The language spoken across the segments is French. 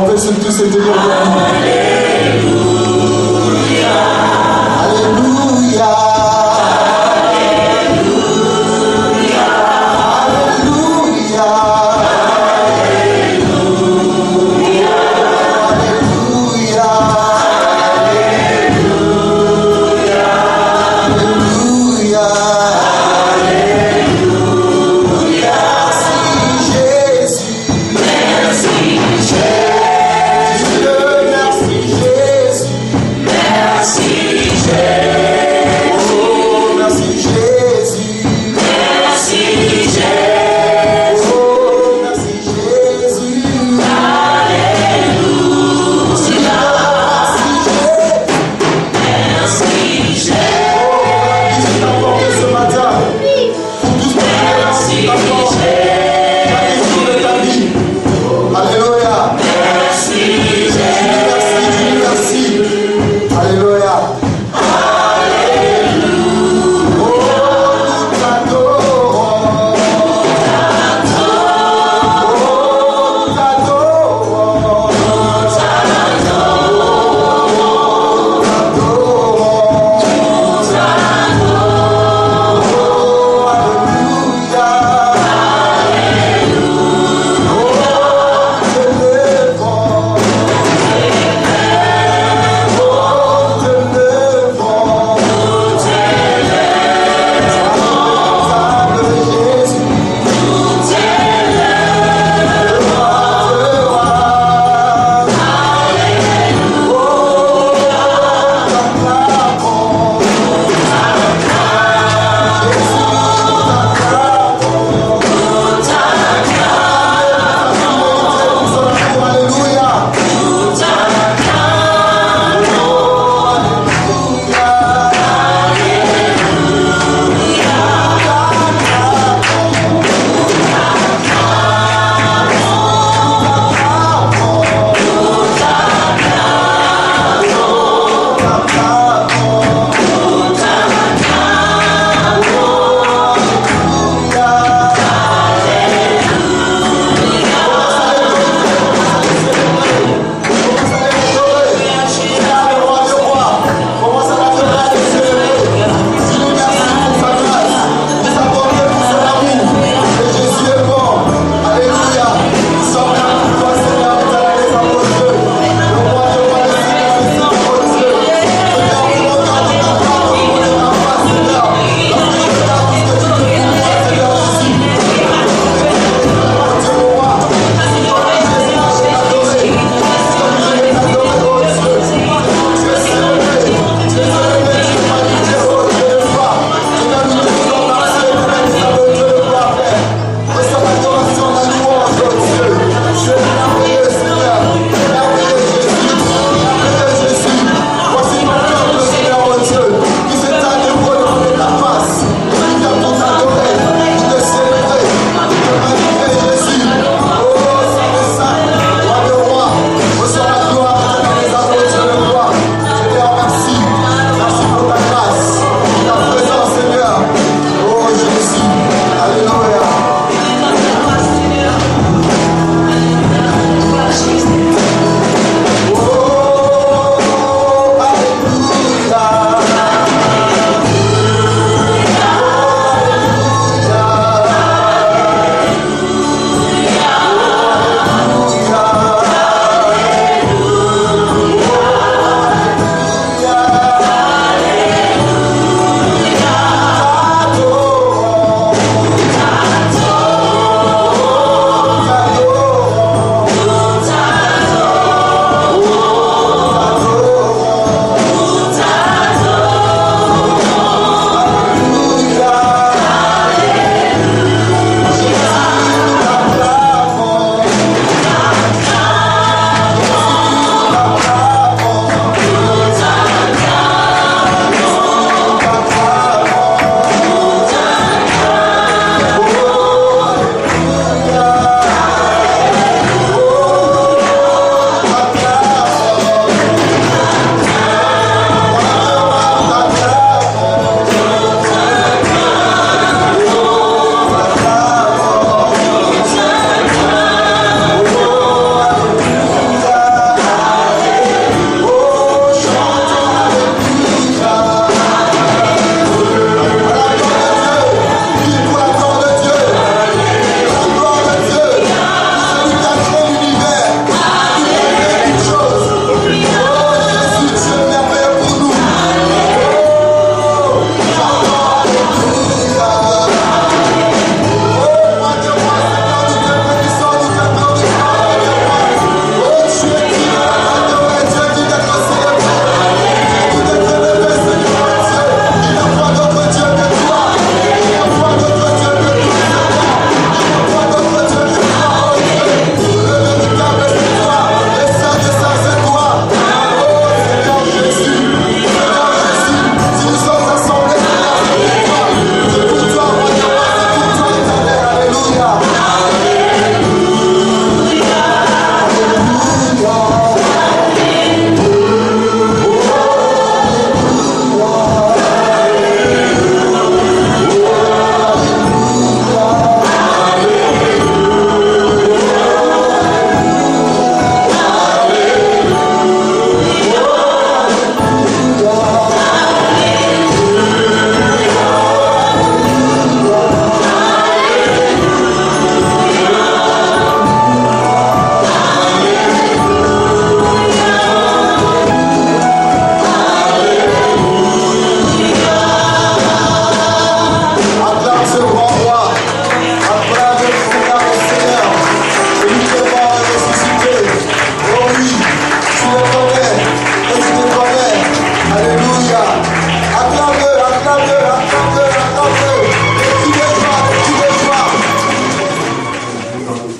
On peut tous se tenir debout. Alléluia. Merci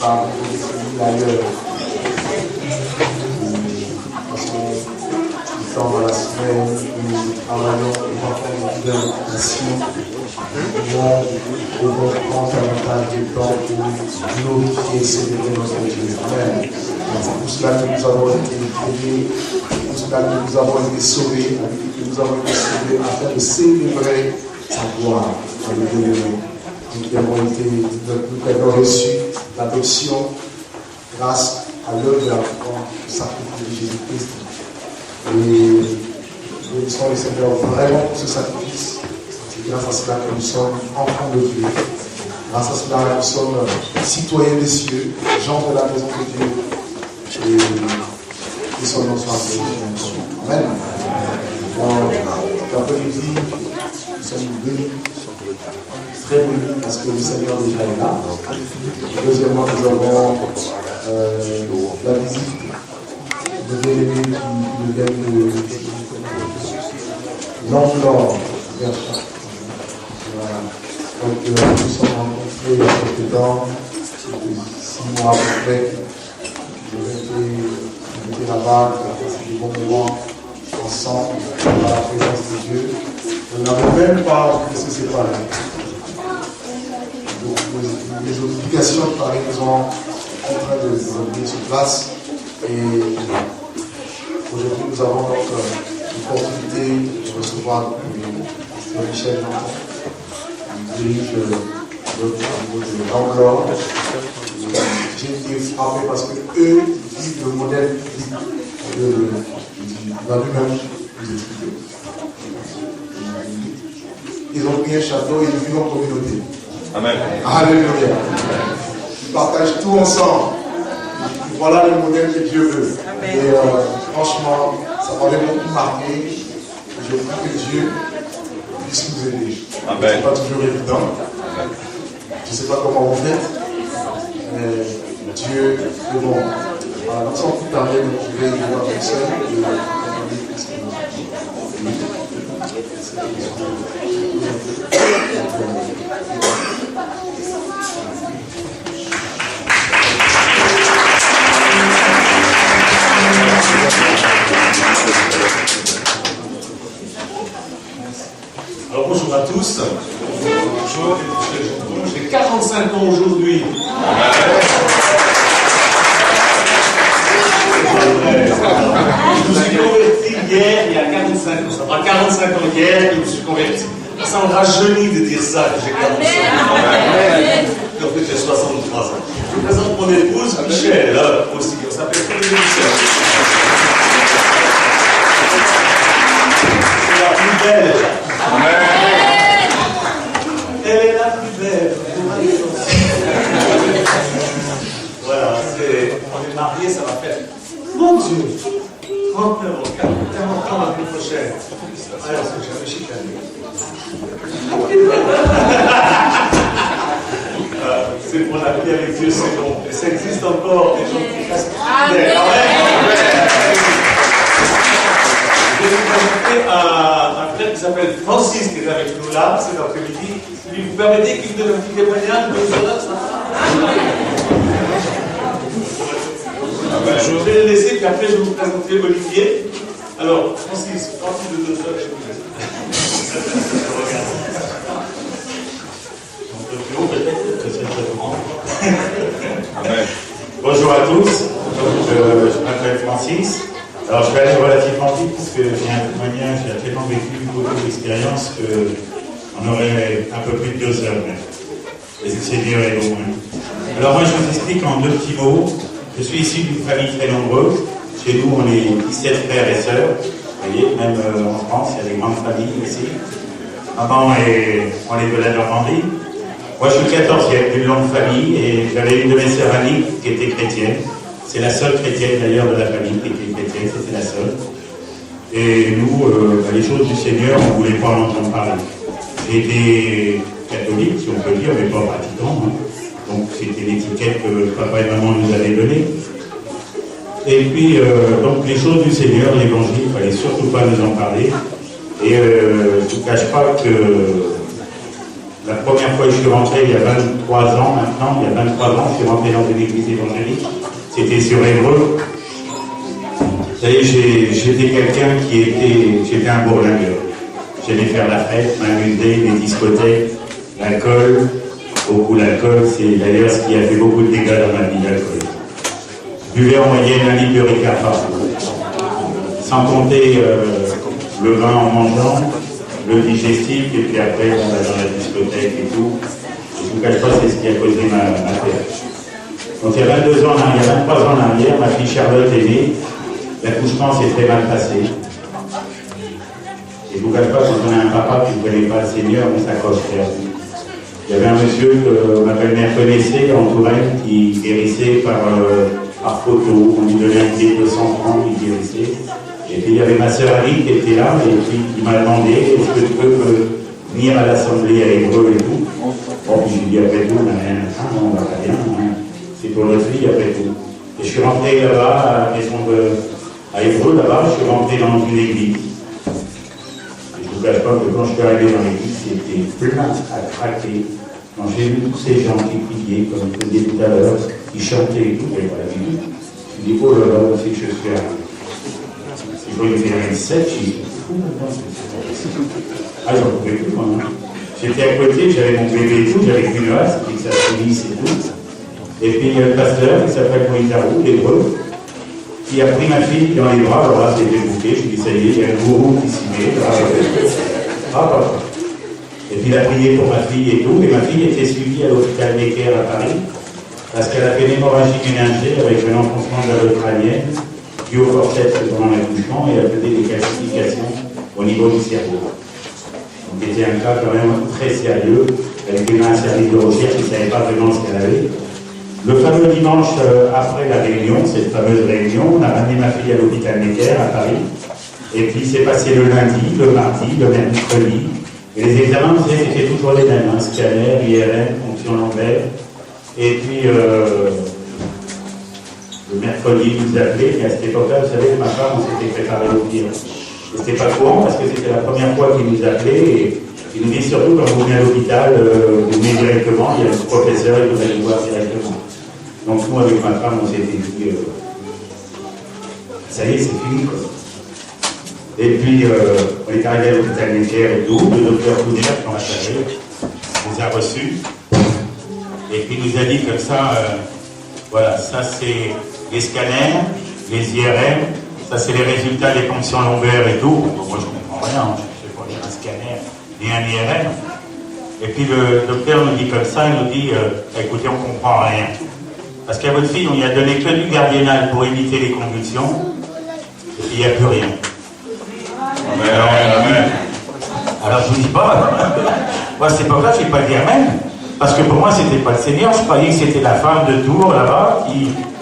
par ailleurs. Dans la semaine, nous travaillons et faisons une mission. Nous devons prendre davantage de temps pour glorifier et célébrer notre Dieu. Amen. C'est pour cela que nous avons été créés, c'est pour cela que nous avons été sauvés, que nous avons été sauvés afin de célébrer sa gloire. Nous avons reçu l'adoption grâce à l'œuvre de la croix, du sacrifice de Jésus-Christ. Et nous bénissons le Seigneur vraiment pour ce sacrifice. C'est grâce à cela que nous sommes enfants de Dieu. Grâce à cela que nous sommes citoyens des cieux, gens de la maison de Dieu. Et nous sommes notre Amen. Cet après-midi, nous sommes bénis, très bénis parce que le Seigneur déjà est là. Deuxièmement, nous avons la visite de bien-aimés qui viennent de l'Anglore vers ça. Voilà. Donc nous sommes rencontrés il y a quelques temps, 6 mois à peu près. J'étais là-bas, on a passé des bons moments ensemble, dans la présence de Dieu. On n'avait même pas envie de se séparer. Donc les obligations de Paris nous ont en train de revenir sur place. Et aujourd'hui, nous avons donc l'opportunité de recevoir M. Michel Nanton, qui dirige le l'Anglore. J'ai été frappé parce que eux vivent le modèle dans lui-même. Ils ont pris un château et ils vivent en communauté. Amen. Alléluia. Ils partagent tout ensemble. Voilà le modèle que Dieu veut. Amen. Et franchement, ça m'avait beaucoup marqué. Je prie que Dieu puisse nous aider. Ce n'est pas toujours évident. Je ne sais pas comment vous faites, mais Dieu est bon. Voilà, nous sommes tout à l'heure, vous pouvez y voir tout seul. Alors bonjour à tous. Bonjour. J'ai 45 ans aujourd'hui. Je me suis converti hier, il y a 45 ans. Ça fera 45 ans hier que je me suis converti. Ça me rajeunit de dire ça, que j'ai 45 ans. En fait, j'ai 63 ans. Je vous présente mon épouse, Michel, aussi. On s'appelle Michel. C'est la plus belle. Elle est la plus belle. Voilà, on est mariés, ça va faire. Mon Dieu, 39 ans, 40 ans l'année prochaine. Alors, c'est jamais chicané. C'est pour la vie avec Dieu, c'est bon. Et ça existe encore des gens qui restent. Amen. Je vais vous présenter un frère qui s'appelle Francis, qui est avec nous là, cet après-midi. Vous permettez qu'il vous donne un petit témoignage de Je vais le laisser, puis après je vais vous présenter Olivier. Alors, Francis, parti de 2 heures, je vous laisse. Un peu plus haut peut-être, que c'est très grand. Bonjour à tous, je m'appelle Francis. Alors je vais aller relativement vite parce que j'ai un témoignage, j'ai tellement vécu beaucoup d'expériences qu'on aurait un peu plus de 2 heures même. Et le Seigneur est bon. Alors moi je vous explique en 2 petits mots. Je suis issu d'une famille très nombreuse. Chez nous, on est 17 frères et sœurs. Vous voyez, même en France, il y a des grandes familles aussi. Maman on est de la Normandie. Moi, je suis 14e d'une longue famille et j'avais une de mes sœurs Annie qui était chrétienne. C'est la seule chrétienne d'ailleurs de la famille qui était chrétienne, c'était la seule. Et nous, les choses du Seigneur, on ne voulait pas en entendre parler. J'étais catholique, si on peut dire, mais pas pratiquant. Hein. Donc c'était l'étiquette que papa et maman nous avaient donnée. Et puis, donc les choses du Seigneur, l'évangile, il ne fallait surtout pas nous en parler. Et je ne vous cache pas que La première fois que je suis rentré, il y a 23 ans maintenant, il y a 23 ans, je suis rentré dans une église évangélique. C'était sur Évreux. Vous savez, j'étais quelqu'un j'étais un bourlingueur. J'aimais faire la fête, m'amuser, les discothèques, l'alcool. Beaucoup l'alcool, c'est d'ailleurs ce qui a fait beaucoup de dégâts dans ma vie, l'alcool. Je buvais en moyenne 1 litre de Ricard par jour. Sans compter le vin en mangeant, le digestif, et puis après, on va dans la discothèque et tout. Je ne vous cache pas, c'est ce qui a causé ma perte. Donc il y a 22 ans, il y a 23 ans en arrière, ma fille Charlotte est née. L'accouchement s'est très mal passé. Et je ne vous cache pas, quand on a un papa qui ne connaît pas le Seigneur, on s'accroche très vite. Il y avait un monsieur que ma belle-mère connaissait en Touraine qui guérissait par photo. On lui donnait un billet de 200 francs, il guérissait. Et puis il y avait ma sœur Annie qui était là et puis qui m'a demandé est-ce que tu peux venir à l'assemblée à Évreux et tout. Bon, puis j'ai dit après tout, on n'a rien à craindre, on va pas bien. C'est pour notre fille après tout. Et je suis rentré là-bas, à la maison à Évreux, là-bas, je suis rentré dans une église. Je ne vous cache pas que quand je suis arrivé dans l'église, c'était plein à craquer. Quand j'ai vu tous ces gens qui priaient, comme je disais tout à l'heure, qui chantaient et tout, et voilà, je me suis dit, oh là là, c'est que je suis arrivé. Si je voulais faire une 7, j'ai dit, fou, ah, j'en pouvais plus, moi. J'étais à côté, j'avais mon bébé et tout, j'avais une race, qui s'appelait et tout. Et puis le pasteur, qui s'appelle Moïse Darou, l'hébreu, qui a pris ma fille dans les bras, alors là, c'était bouqué, je lui ai dit, ça y est, il y a un gourou qui s'y met. Et puis il a prié pour ma fille et tout, et ma fille était suivie à l'hôpital Necker à Paris, parce qu'elle a fait une hémorragie méningée avec un enfoncement de la voie crânienne, dû au forceps pendant l'accouchement, et elle faisait des calcifications au niveau du cerveau. Donc c'était un cas quand même très sérieux, avec un service de recherche qui ne savait pas vraiment ce qu'elle avait. Le fameux dimanche après la réunion, cette fameuse réunion, on a ramené ma fille à l'hôpital Necker à Paris. Et puis c'est passé le lundi, le mardi, le mercredi. Et les examens, vous savez, c'était toujours les mêmes, hein, scanner, IRM, fonction lombaire. Et puis le mercredi, ils nous appelaient, et à cette époque-là, vous savez, ma femme, on s'était préparé au pire. Et c'était pas courant parce que c'était la première fois qu'ils nous appelaient. Et ils nous disent surtout quand vous venez à l'hôpital, vous venez directement, il y a le professeur, il vous allez voir directement. Donc nous, avec ma femme, on s'était dit, ça y est, c'est fini, quoi. Et puis, on est arrivé à l'hôpital Necker et tout, le docteur Kouner, quand on a chargé, nous a reçus, et puis il nous a dit comme ça, voilà, ça c'est les scanners, les IRM, ça c'est les résultats des fonctions lombaires et tout. Donc, moi je ne comprends rien, je ne sais pas lire un scanner ni un IRM. Et puis le docteur nous dit comme ça, il nous dit, écoutez, on ne comprend rien. Parce qu'à votre fille, on lui a donné que du gardiennal pour éviter les convulsions, et puis il n'y a plus rien. Amen. Alors je vous dis pas, moi c'est pas vrai, je n'ai pas dit amen, parce que pour moi c'était pas le Seigneur, je croyais que c'était la femme de Tours là-bas,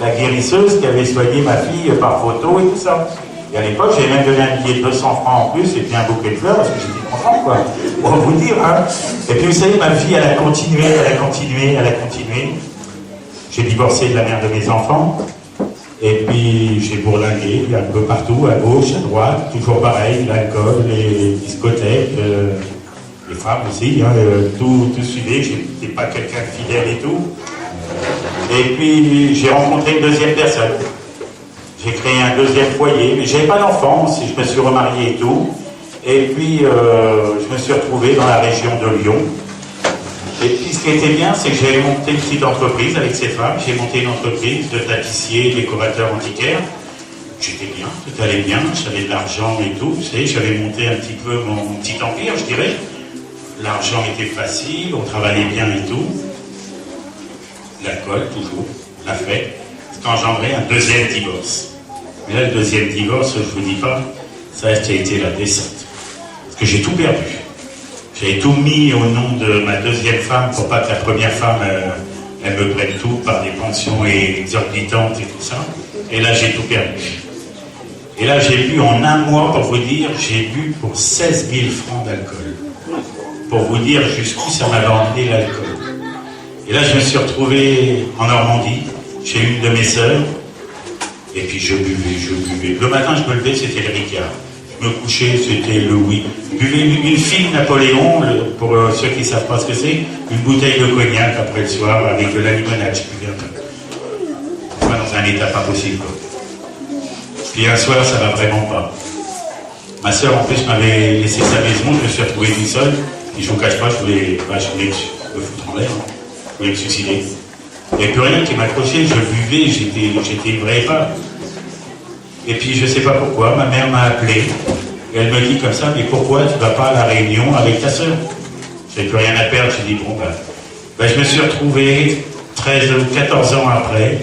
la guérisseuse qui avait soigné ma fille par photo et tout ça. Et à l'époque j'avais même donné un billet de 200 francs en plus et puis un bouquet de fleurs parce que j'étais content quoi, pour vous dire. Hein. Et puis vous savez, ma fille elle a continué. J'ai divorcé de la mère de mes enfants. Et puis j'ai bourlingué un peu partout, à gauche, à droite, toujours pareil, l'alcool, les discothèques, les femmes aussi, hein, tout suivi, j'étais pas quelqu'un de fidèle et tout. Et puis j'ai rencontré une deuxième personne. J'ai créé un deuxième foyer, mais j'avais pas d'enfant, je me suis remarié et tout. Et puis je me suis retrouvé dans la région de Lyon. Et puis ce qui était bien, c'est que j'avais monté une petite entreprise avec ces femmes. J'ai monté une entreprise de tapissiers, décorateurs antiquaires. J'étais bien, tout allait bien, j'avais de l'argent et tout. Vous savez, j'avais monté un petit peu mon petit empire, je dirais. L'argent était facile, on travaillait bien et tout. L'alcool, toujours, la fête. C'est engendré un deuxième divorce. Mais là, le deuxième divorce, je vous dis pas, ça a été la descente. Parce que j'ai tout perdu. J'avais tout mis au nom de ma deuxième femme pour pas que la première femme elle me prenne tout par des pensions exorbitantes et tout ça. Et là j'ai tout perdu. Et là j'ai bu en un mois, pour vous dire, j'ai bu pour 16 000 francs d'alcool. Pour vous dire jusqu'où ça m'avait emmené l'alcool. Et là je me suis retrouvé en Normandie, chez une de mes sœurs. Et puis je buvais. Le matin je me levais, c'était le Ricard. Je me coucher, c'était le oui. Je buvais une fine Napoléon, pour ceux qui ne savent pas ce que c'est, une bouteille de cognac après le soir avec de la limonade, je buvais un peu. Pas dans un état pas possible. Puis un soir, ça va vraiment pas. Ma soeur, en plus, m'avait laissé sa maison, je me suis retrouvé tout seul, et je vous cache pas, je voulais me foutre en l'air, je voulais me suicider. Il n'y avait plus rien qui m'accrochait, je buvais, j'étais ivre pas. Et puis je ne sais pas pourquoi, ma mère m'a appelé, et elle me dit comme ça, mais pourquoi tu ne vas pas à la réunion avec ta soeur? J'avais plus rien à perdre, j'ai dit bon je me suis retrouvé 13 ou 14 ans après,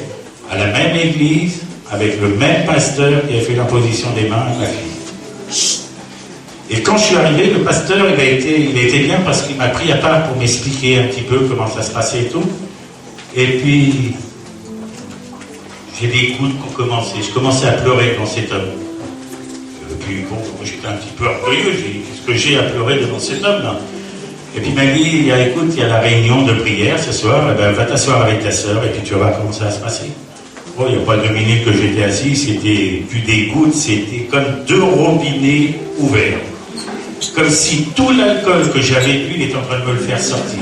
à la même église, avec le même pasteur qui a fait l'imposition des mains à ma fille. Et quand je suis arrivé, le pasteur, il a été bien parce qu'il m'a pris à part pour m'expliquer un petit peu comment ça se passait et tout. Et puis, j'ai des gouttes qui ont commencé. Je commençais à pleurer devant cet homme. Et puis, bon, moi j'étais un petit peu orgueilleux. J'ai dit, qu'est-ce que j'ai à pleurer devant cet homme-là? Et puis il m'a dit, écoute, il y a la réunion de prière ce soir, eh ben, va t'asseoir avec ta sœur et puis tu vas voir comment ça va se passer. Oh, il n'y a pas 2 minutes que j'étais assis, c'était plus des gouttes, c'était comme 2 robinets ouverts. Comme si tout l'alcool que j'avais bu, il était en train de me le faire sortir.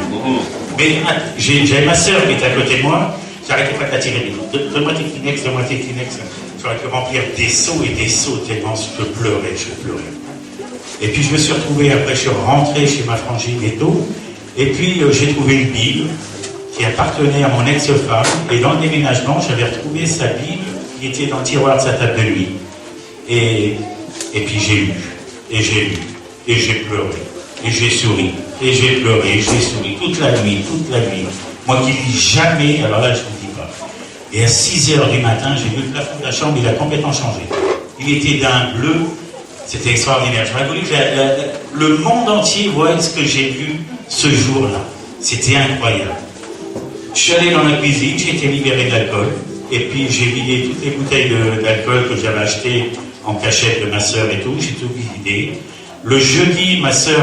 Mais j'avais ma sœur qui était à côté de moi, j'arrêtais pas de la tirer. Donne-moi tes Kleenex, donne-moi tes Kleenex. J'aurais pu remplir des seaux et des seaux tellement je pleurais. Et puis je me suis retrouvé, après je suis rentré chez ma frangine et tout, et puis j'ai trouvé une Bible qui appartenait à mon ex-femme, et dans le déménagement, j'avais retrouvé sa Bible qui était dans le tiroir de sa table de nuit. Et puis j'ai lu, et j'ai pleuré, et j'ai souri, et j'ai pleuré, et j'ai souri, toute la nuit. Moi qui lis jamais, alors là je ne vous dis pas. Et à 6h du matin, j'ai vu le plafond de la chambre, il a complètement changé. Il était d'un bleu, c'était extraordinaire. J'aurais voulu que le monde entier voie ce que j'ai vu ce jour-là. C'était incroyable. Je suis allé dans la cuisine, j'ai été libéré de l'alcool, et puis j'ai vidé toutes les bouteilles d'alcool que j'avais achetées en cachette de ma sœur et tout, j'ai tout vidé. Le jeudi, ma sœur,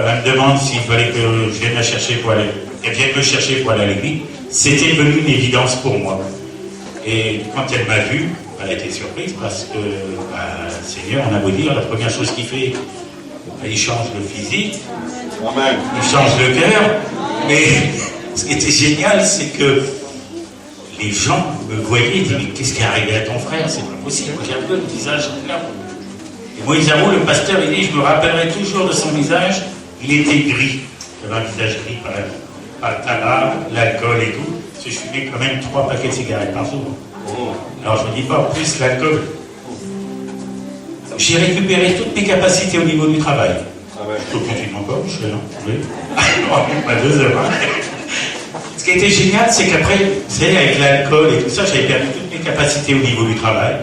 elle me demande s'il fallait que je vienne la chercher pour aller, qu'elle vienne me chercher pour aller à l'église. C'était devenu une évidence pour moi. Et quand elle m'a vu, elle a été surprise parce que, le Seigneur, on a beau dire, la première chose qu'il fait, il change le physique, il change le cœur, mais ce qui était génial, c'est que les gens me voyaient et disaient, mais qu'est-ce qui est arrivé à ton frère? C'est pas possible, regarde le visage là. Et Moïse Amo, le pasteur, il dit, je me rappellerai toujours de son visage, il était gris. Il avait un visage gris par le tabac, l'alcool et tout. Parce que je fumais quand même 3 paquets de cigarettes par jour. Alors je ne dis pas en plus l'alcool. J'ai récupéré toutes mes capacités au niveau du travail. Je continue encore, je suis là. Oui. Non, pas 2 heures. Ce qui a été génial, c'est qu'après, vous savez, avec l'alcool et tout ça, j'avais perdu toutes mes capacités au niveau du travail.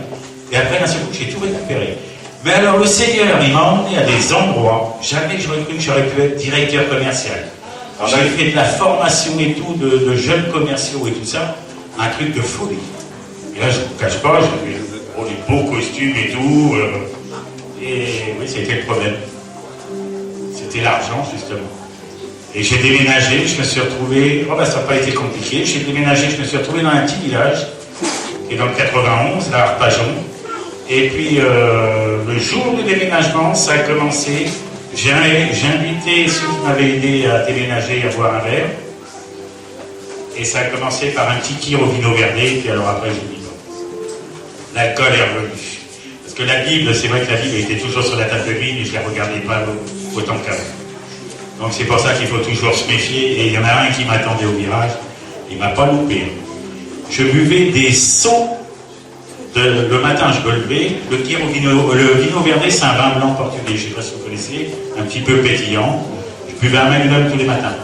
Et après, d'un seul coup, j'ai tout récupéré. Mais alors, le Seigneur, il m'a emmené à des endroits, jamais j'aurais cru que j'aurais pu être directeur commercial. J'ai fait de la formation et tout, de jeunes commerciaux et tout ça, un truc de folie. Et là, je ne vous cache pas, j'avais des beaux costumes et tout. Et oui, c'était le problème. C'était l'argent, justement. Et j'ai déménagé, je me suis retrouvé, ça n'a pas été compliqué, j'ai déménagé, je me suis retrouvé dans un petit village, qui est dans le 91, là, Arpajon. Et puis, le jour du déménagement, ça a commencé. J'ai invité ceux qui m'avaient aidé à déménager à boire un verre. Et ça a commencé par un petit tir au vino verdé, puis alors après, j'ai dit bon. L'alcool est revenu. Parce que la Bible, c'est vrai que la Bible était toujours sur la table de nuit, mais je ne la regardais pas autant qu'avant. Donc c'est pour ça qu'il faut toujours se méfier. Et il y en a un qui m'attendait au virage, il ne m'a pas loupé. Je buvais des seaux. Le matin, je me levais, le vino verdé, c'est un vin blanc portugais, je ne sais pas si vous connaissez, un petit peu pétillant. Je buvais un magnum tous les matins.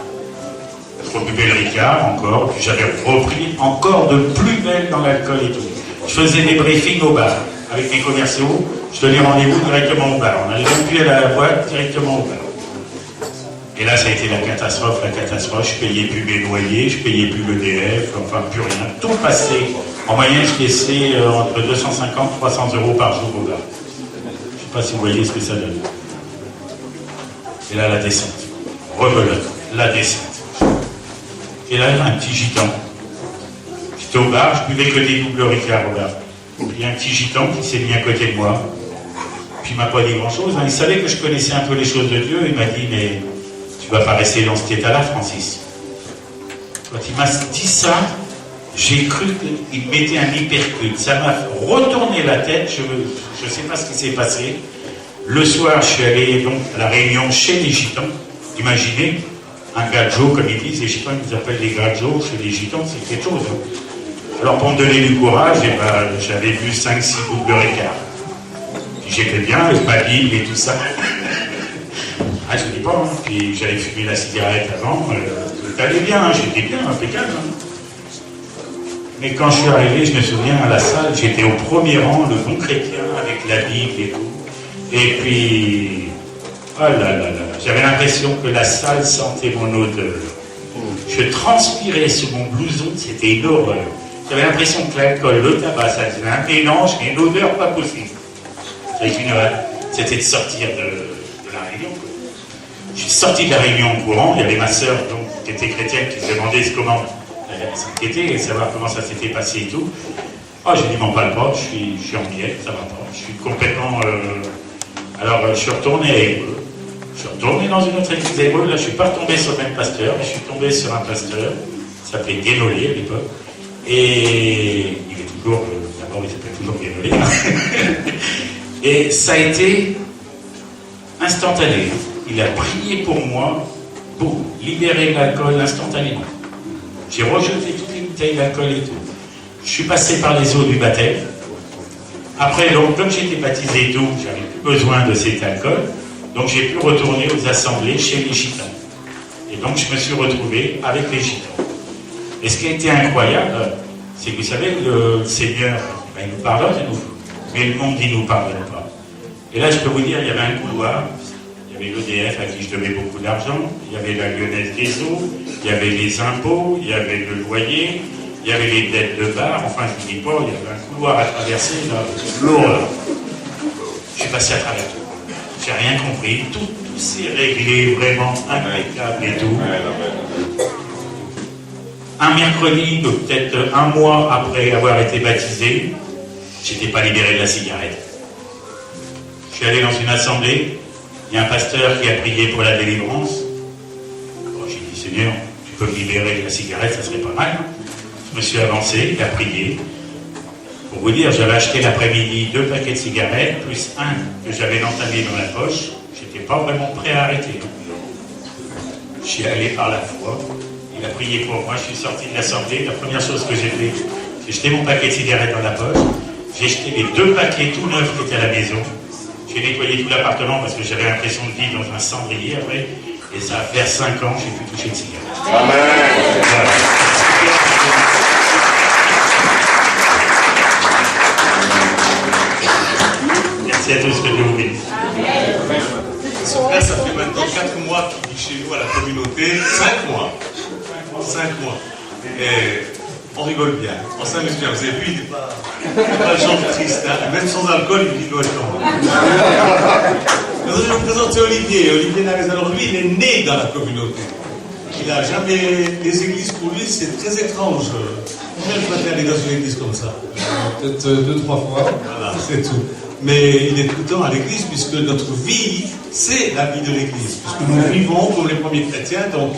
Je rebuvais le Ricard encore, puis j'avais repris encore de plus belle dans l'alcool et tout. Je faisais des briefings au bar avec mes commerciaux, je donnais rendez-vous directement au bar. On n'allait même plus à la boîte, directement au bar. Et là, ça a été la catastrophe. Je payais plus mes loyers, je payais plus l'EDF, enfin plus rien. Tout passé. En moyenne, je laissais entre 250 et 300 € par jour au bar. Je ne sais pas si vous voyez ce que ça donne. Et là, la descente. Rebelote, la descente. Et là, un petit gitan. J'étais au bar, je buvais que des doubles Ricard au bar. Il y a un petit gitan qui s'est mis à côté de moi. puis il m'a pas dit grand-chose. Hein. Il savait que je connaissais un peu les choses de Dieu. Il m'a dit, mais tu vas pas rester dans cet état-là, Francis. Quand il m'a dit ça, j'ai cru qu'il mettait un hypercute. Ça m'a retourné la tête. Je ne sais pas ce qui s'est passé. Le soir, je suis allé donc à la réunion chez les Gitans. Imaginez, un gadjo, comme ils disent, les Gitans, ils nous appellent les gadjos. Chez les Gitans, c'est quelque chose. Hein. Alors, pour me donner du courage, eh ben, j'avais bu 5-6 boules de Ricard. Puis j'étais bien, le papier et tout ça. Ah, je ne dis pas, hein. Puis j'allais fumer la cigarette avant. Tout allait bien, hein. J'étais bien, impeccable. Hein. Mais quand je suis arrivé, je me souviens, à la salle, j'étais au premier rang, le bon chrétien, avec la Bible et tout. Et puis, oh là là là, j'avais l'impression que la salle sentait mon odeur. Je transpirais sur mon blouson, c'était une horreur. J'avais l'impression que l'alcool, le tabac, ça faisait un mélange et une odeur pas possible. C'était de sortir de la réunion. Je suis sorti de la réunion en courant, il y avait ma sœur donc, qui était chrétienne qui se demandait comment s'inquiétait et savoir comment ça s'était passé et tout. Oh, j'ai dit, m'en parle pas, je suis en miel, ça va pas. Je suis complètement... Alors, je suis retourné à Hébreu. Je suis retourné dans une autre église d'Hébreu. Là, je suis pas retombé sur le même pasteur, mais je suis tombé sur un pasteur qui s'appelait Guénolé à l'époque. Et il est toujours... D'abord, il s'appelle toujours Guénolé. Et ça a été instantané. Il a prié pour moi pour libérer l'alcool instantanément. J'ai rejeté toutes les bouteilles d'alcool et tout. Je suis passé par les eaux du baptême. Après, donc, comme j'étais baptisé et tout, j'avais plus besoin de cet alcool. Donc, j'ai pu retourner aux assemblées chez les Gitans. Et donc, je me suis retrouvé avec les Gitans. Et ce qui a été incroyable, c'est que vous savez, le Seigneur, ben, il nous pardonne, mais le monde, il ne nous pardonne pas. Et là, je peux vous dire, il y avait un couloir. Il y avait l'EDF à qui je devais beaucoup d'argent. Il y avait la Lyonnaise des Eaux. Il y avait les impôts. Il y avait le loyer. Il y avait les dettes de bar, enfin je ne dis pas, il y avait un couloir à traverser, là, l'horreur. Je suis passé à travers tout. J'ai rien compris, tout s'est réglé vraiment impeccable et tout. Un mercredi, peut-être un mois après avoir été baptisé, j'étais pas libéré de la cigarette. Je suis allé dans une assemblée, il y a un pasteur qui a prié pour la délivrance. Bon, j'ai dit, Seigneur, tu peux me libérer de la cigarette, ça serait pas mal. Je me suis avancé, il a prié. Pour vous dire, j'avais acheté l'après-midi 2 paquets de cigarettes, plus un que j'avais entamé dans la poche. J'étais pas vraiment prêt à arrêter. Je suis allé par la foi. Il a prié pour moi, je suis sorti de l'assemblée. La première chose que j'ai fait, j'ai jeté mon paquet de cigarettes dans la poche. J'ai jeté les 2 paquets tout neufs qui étaient à la maison. J'ai nettoyé tout l'appartement parce que j'avais l'impression de vivre dans un cendrier après. Et ça va faire 5 ans que j'ai pu toucher de cigarettes. Amen. Voilà. Merci à tous, que Dieu vous bénisse. Son frère, ça fait maintenant 4 mois qu'il vit chez nous à la communauté. 5 mois. 5 mois. Et on rigole bien. On s'amuse bien. Vous avez vu, il n'est pas le genre triste. Hein. Même sans alcool, il rigole quand même. Je vais vous présenter Olivier. Olivier Narez. Alors lui, il est né dans la communauté. Il n'a jamais... Les églises pour lui, c'est très étrange. Combien de fois t'es allé dans une église comme ça? Peut-être 2-3 fois. Voilà, c'est tout. Mais il est tout le temps à l'église, puisque notre vie, c'est la vie de l'église. Puisque nous vivons comme les premiers chrétiens, donc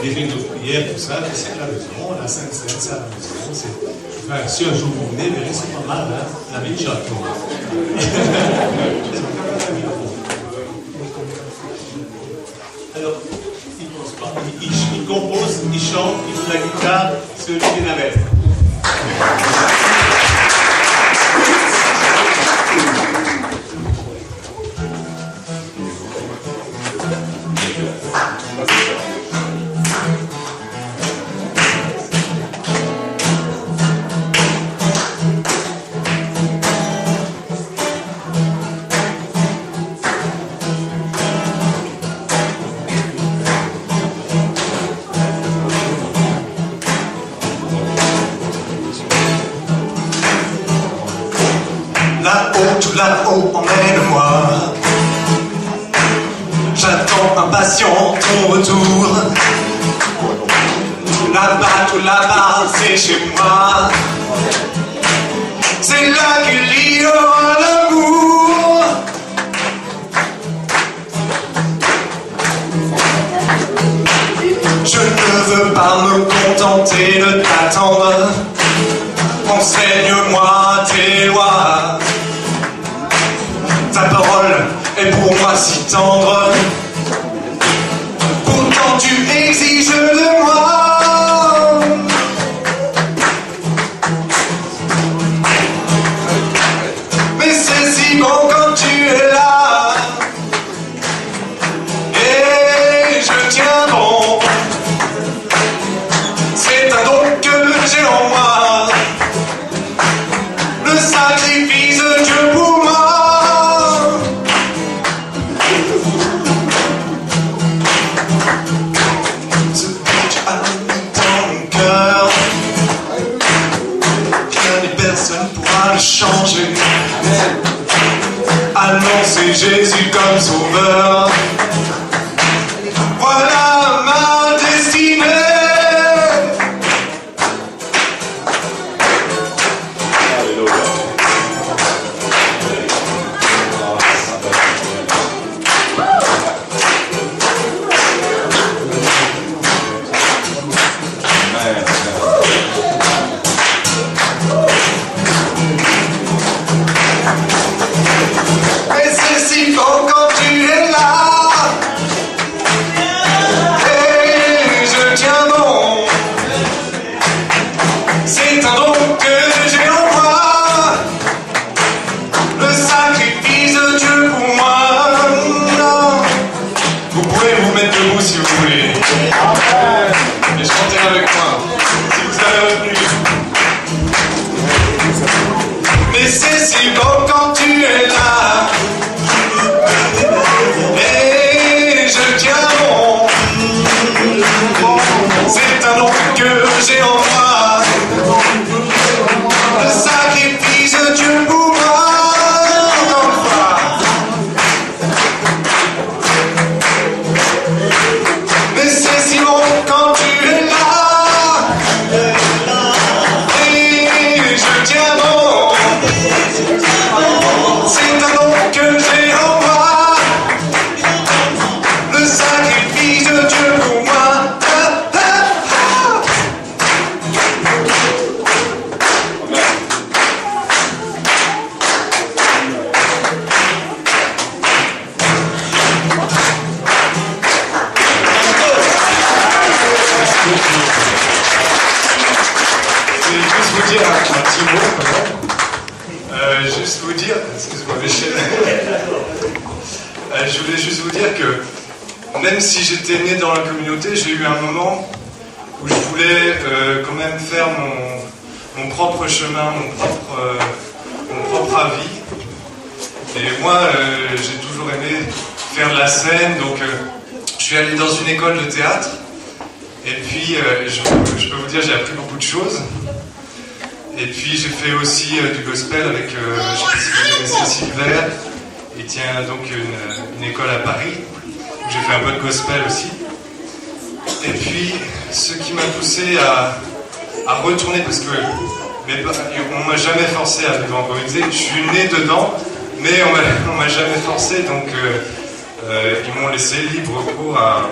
les rites de prière, tout ça, c'est à la maison, la Sainte-Seine, c'est à la maison. Enfin, si un jour vous venez, verrez, c'est pas mal, hein, la vie de château. Alors, il compose, il chante, il joue la guitare, c'est Olivier Narez. Là-haut, emmène-moi. J'attends impatient ton retour. Là-bas, tout là-bas, c'est chez moi. C'est là qu'il y aura l'amour. enseigne-moi tes lois. Ta parole est pour moi si tendre, pourtant tu exiges de moi. Mais c'est si bon quand tu es là, et je tiens bon. C'est un don que j'ai en moi, le sacrifice de Dieu pour moi. Ce que tu as mis dans mon cœur, rien ni personne pourra le changer. Annoncer Jésus comme sauveur, voilà ma destinée. Mais c'est si beau quand tu es là, et je tiens bon. C'est un don que j'ai en moi, le sacrifice de Dieu pour moi. Vous pouvez vous mettre debout si vous voulez, et chanter avec moi si vous avez retenu. Mais c'est si beau quand tu es là, et je tiens bon. C'est un don que j'ai en moi, le sacrifice de Dieu pour moi. Encore une fois. Mais c'est si bon quand tu es là, et je tiens bon. C'est un don que j'ai en moi, le sacrifice de Dieu pour moi. Je vais juste vous dire un petit mot quand même. Juste vous dire, excuse-moi Michel, je voulais juste vous dire que même si j'étais né dans la communauté, j'ai eu un moment où je voulais quand même faire mon propre chemin, mon propre avis. Et moi, j'ai toujours aimé faire de la scène, donc je suis allé dans une école de théâtre. Et puis, je peux vous dire, j'ai appris beaucoup de choses. Et puis, j'ai fait aussi du gospel avec, je ne sais pas si vous connaissez Silver. Il tient donc une école à Paris, où j'ai fait un peu de gospel aussi. Et puis, ce qui m'a poussé à retourner, parce que on m'a jamais forcé à évangéliser. Je suis né dedans, mais on m'a jamais forcé, donc ils m'ont laissé libre cours à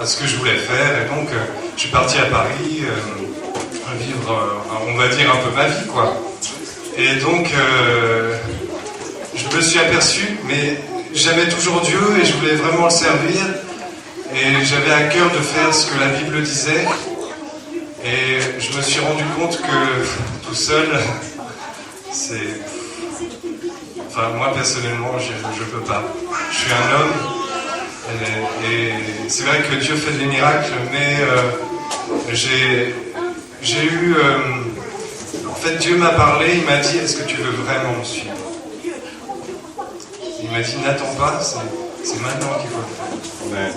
ce que je voulais faire. Et donc, je suis parti à Paris vivre, on va dire, un peu ma vie, quoi. Et donc, je me suis aperçu, mais j'aimais toujours Dieu et je voulais vraiment le servir. Et j'avais à cœur de faire ce que la Bible disait. Et je me suis rendu compte que tout seul, c'est... Enfin, moi, personnellement, je peux pas. Je suis un homme. Et c'est vrai que Dieu fait des miracles, mais j'ai eu... en fait, Dieu m'a parlé, il m'a dit, est-ce que tu veux vraiment me suivre? Il m'a dit, n'attends pas, c'est maintenant qu'il faut le faire.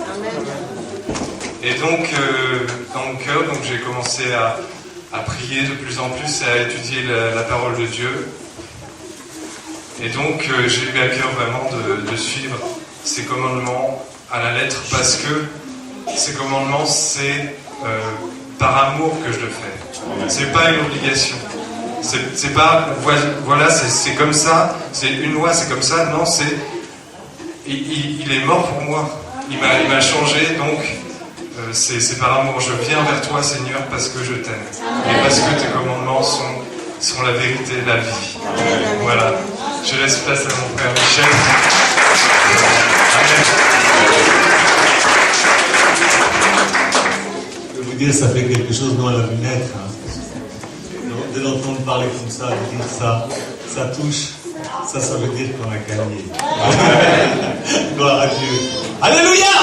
Et donc, dans mon cœur, donc, j'ai commencé à prier de plus en plus et à étudier la parole de Dieu. Et donc, j'ai eu à cœur vraiment de suivre ces commandements à la lettre, parce que ces commandements, c'est par amour que je le fais. C'est pas une obligation. C'est pas, voilà, c'est comme ça, c'est une loi, c'est comme ça. Non, c'est... Il est mort pour moi. Il m'a changé, donc c'est par amour. Je viens vers toi, Seigneur, parce que je t'aime. Et parce que tes commandements sont sont la vérité et la vie. Voilà. Je laisse place à mon frère Michel. Amen. Je vais vous dire, ça fait quelque chose, nous, à la lunette. Hein. De l'entendre parler comme ça, de dire ça, ça touche. Ça veut dire qu'on a gagné. Gloire à Dieu. Alléluia!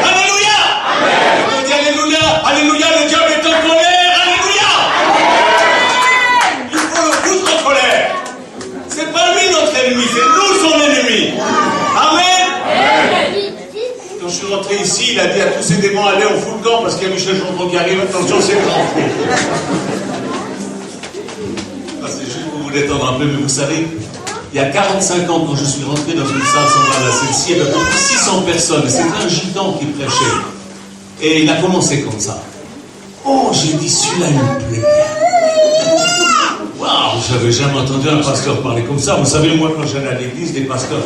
Alléluia! On dit Alléluia! Alléluia, le diable est en colère! Alléluia! Il faut le foutre en colère. C'est pas lui notre ennemi, c'est nous son ennemi. Amen! Quand je suis rentré ici, il a dit à tous ses démons, allez, on fout le camp parce qu'il y a Michel Gendron qui arrive, attention, c'est grand. C'est juste pour vous détendre un peu, mais vous savez, il y a 45 ans, quand je suis rentré dans une salle semblable à celle-ci, il y avait plus de 600 personnes, et c'était un gitan qui prêchait. Et il a commencé comme ça. Oh, j'ai dit, celui-là, il me plaît bien. Waouh, j'avais jamais entendu un pasteur parler comme ça. Vous savez, moi, quand j'allais à l'église, les pasteurs.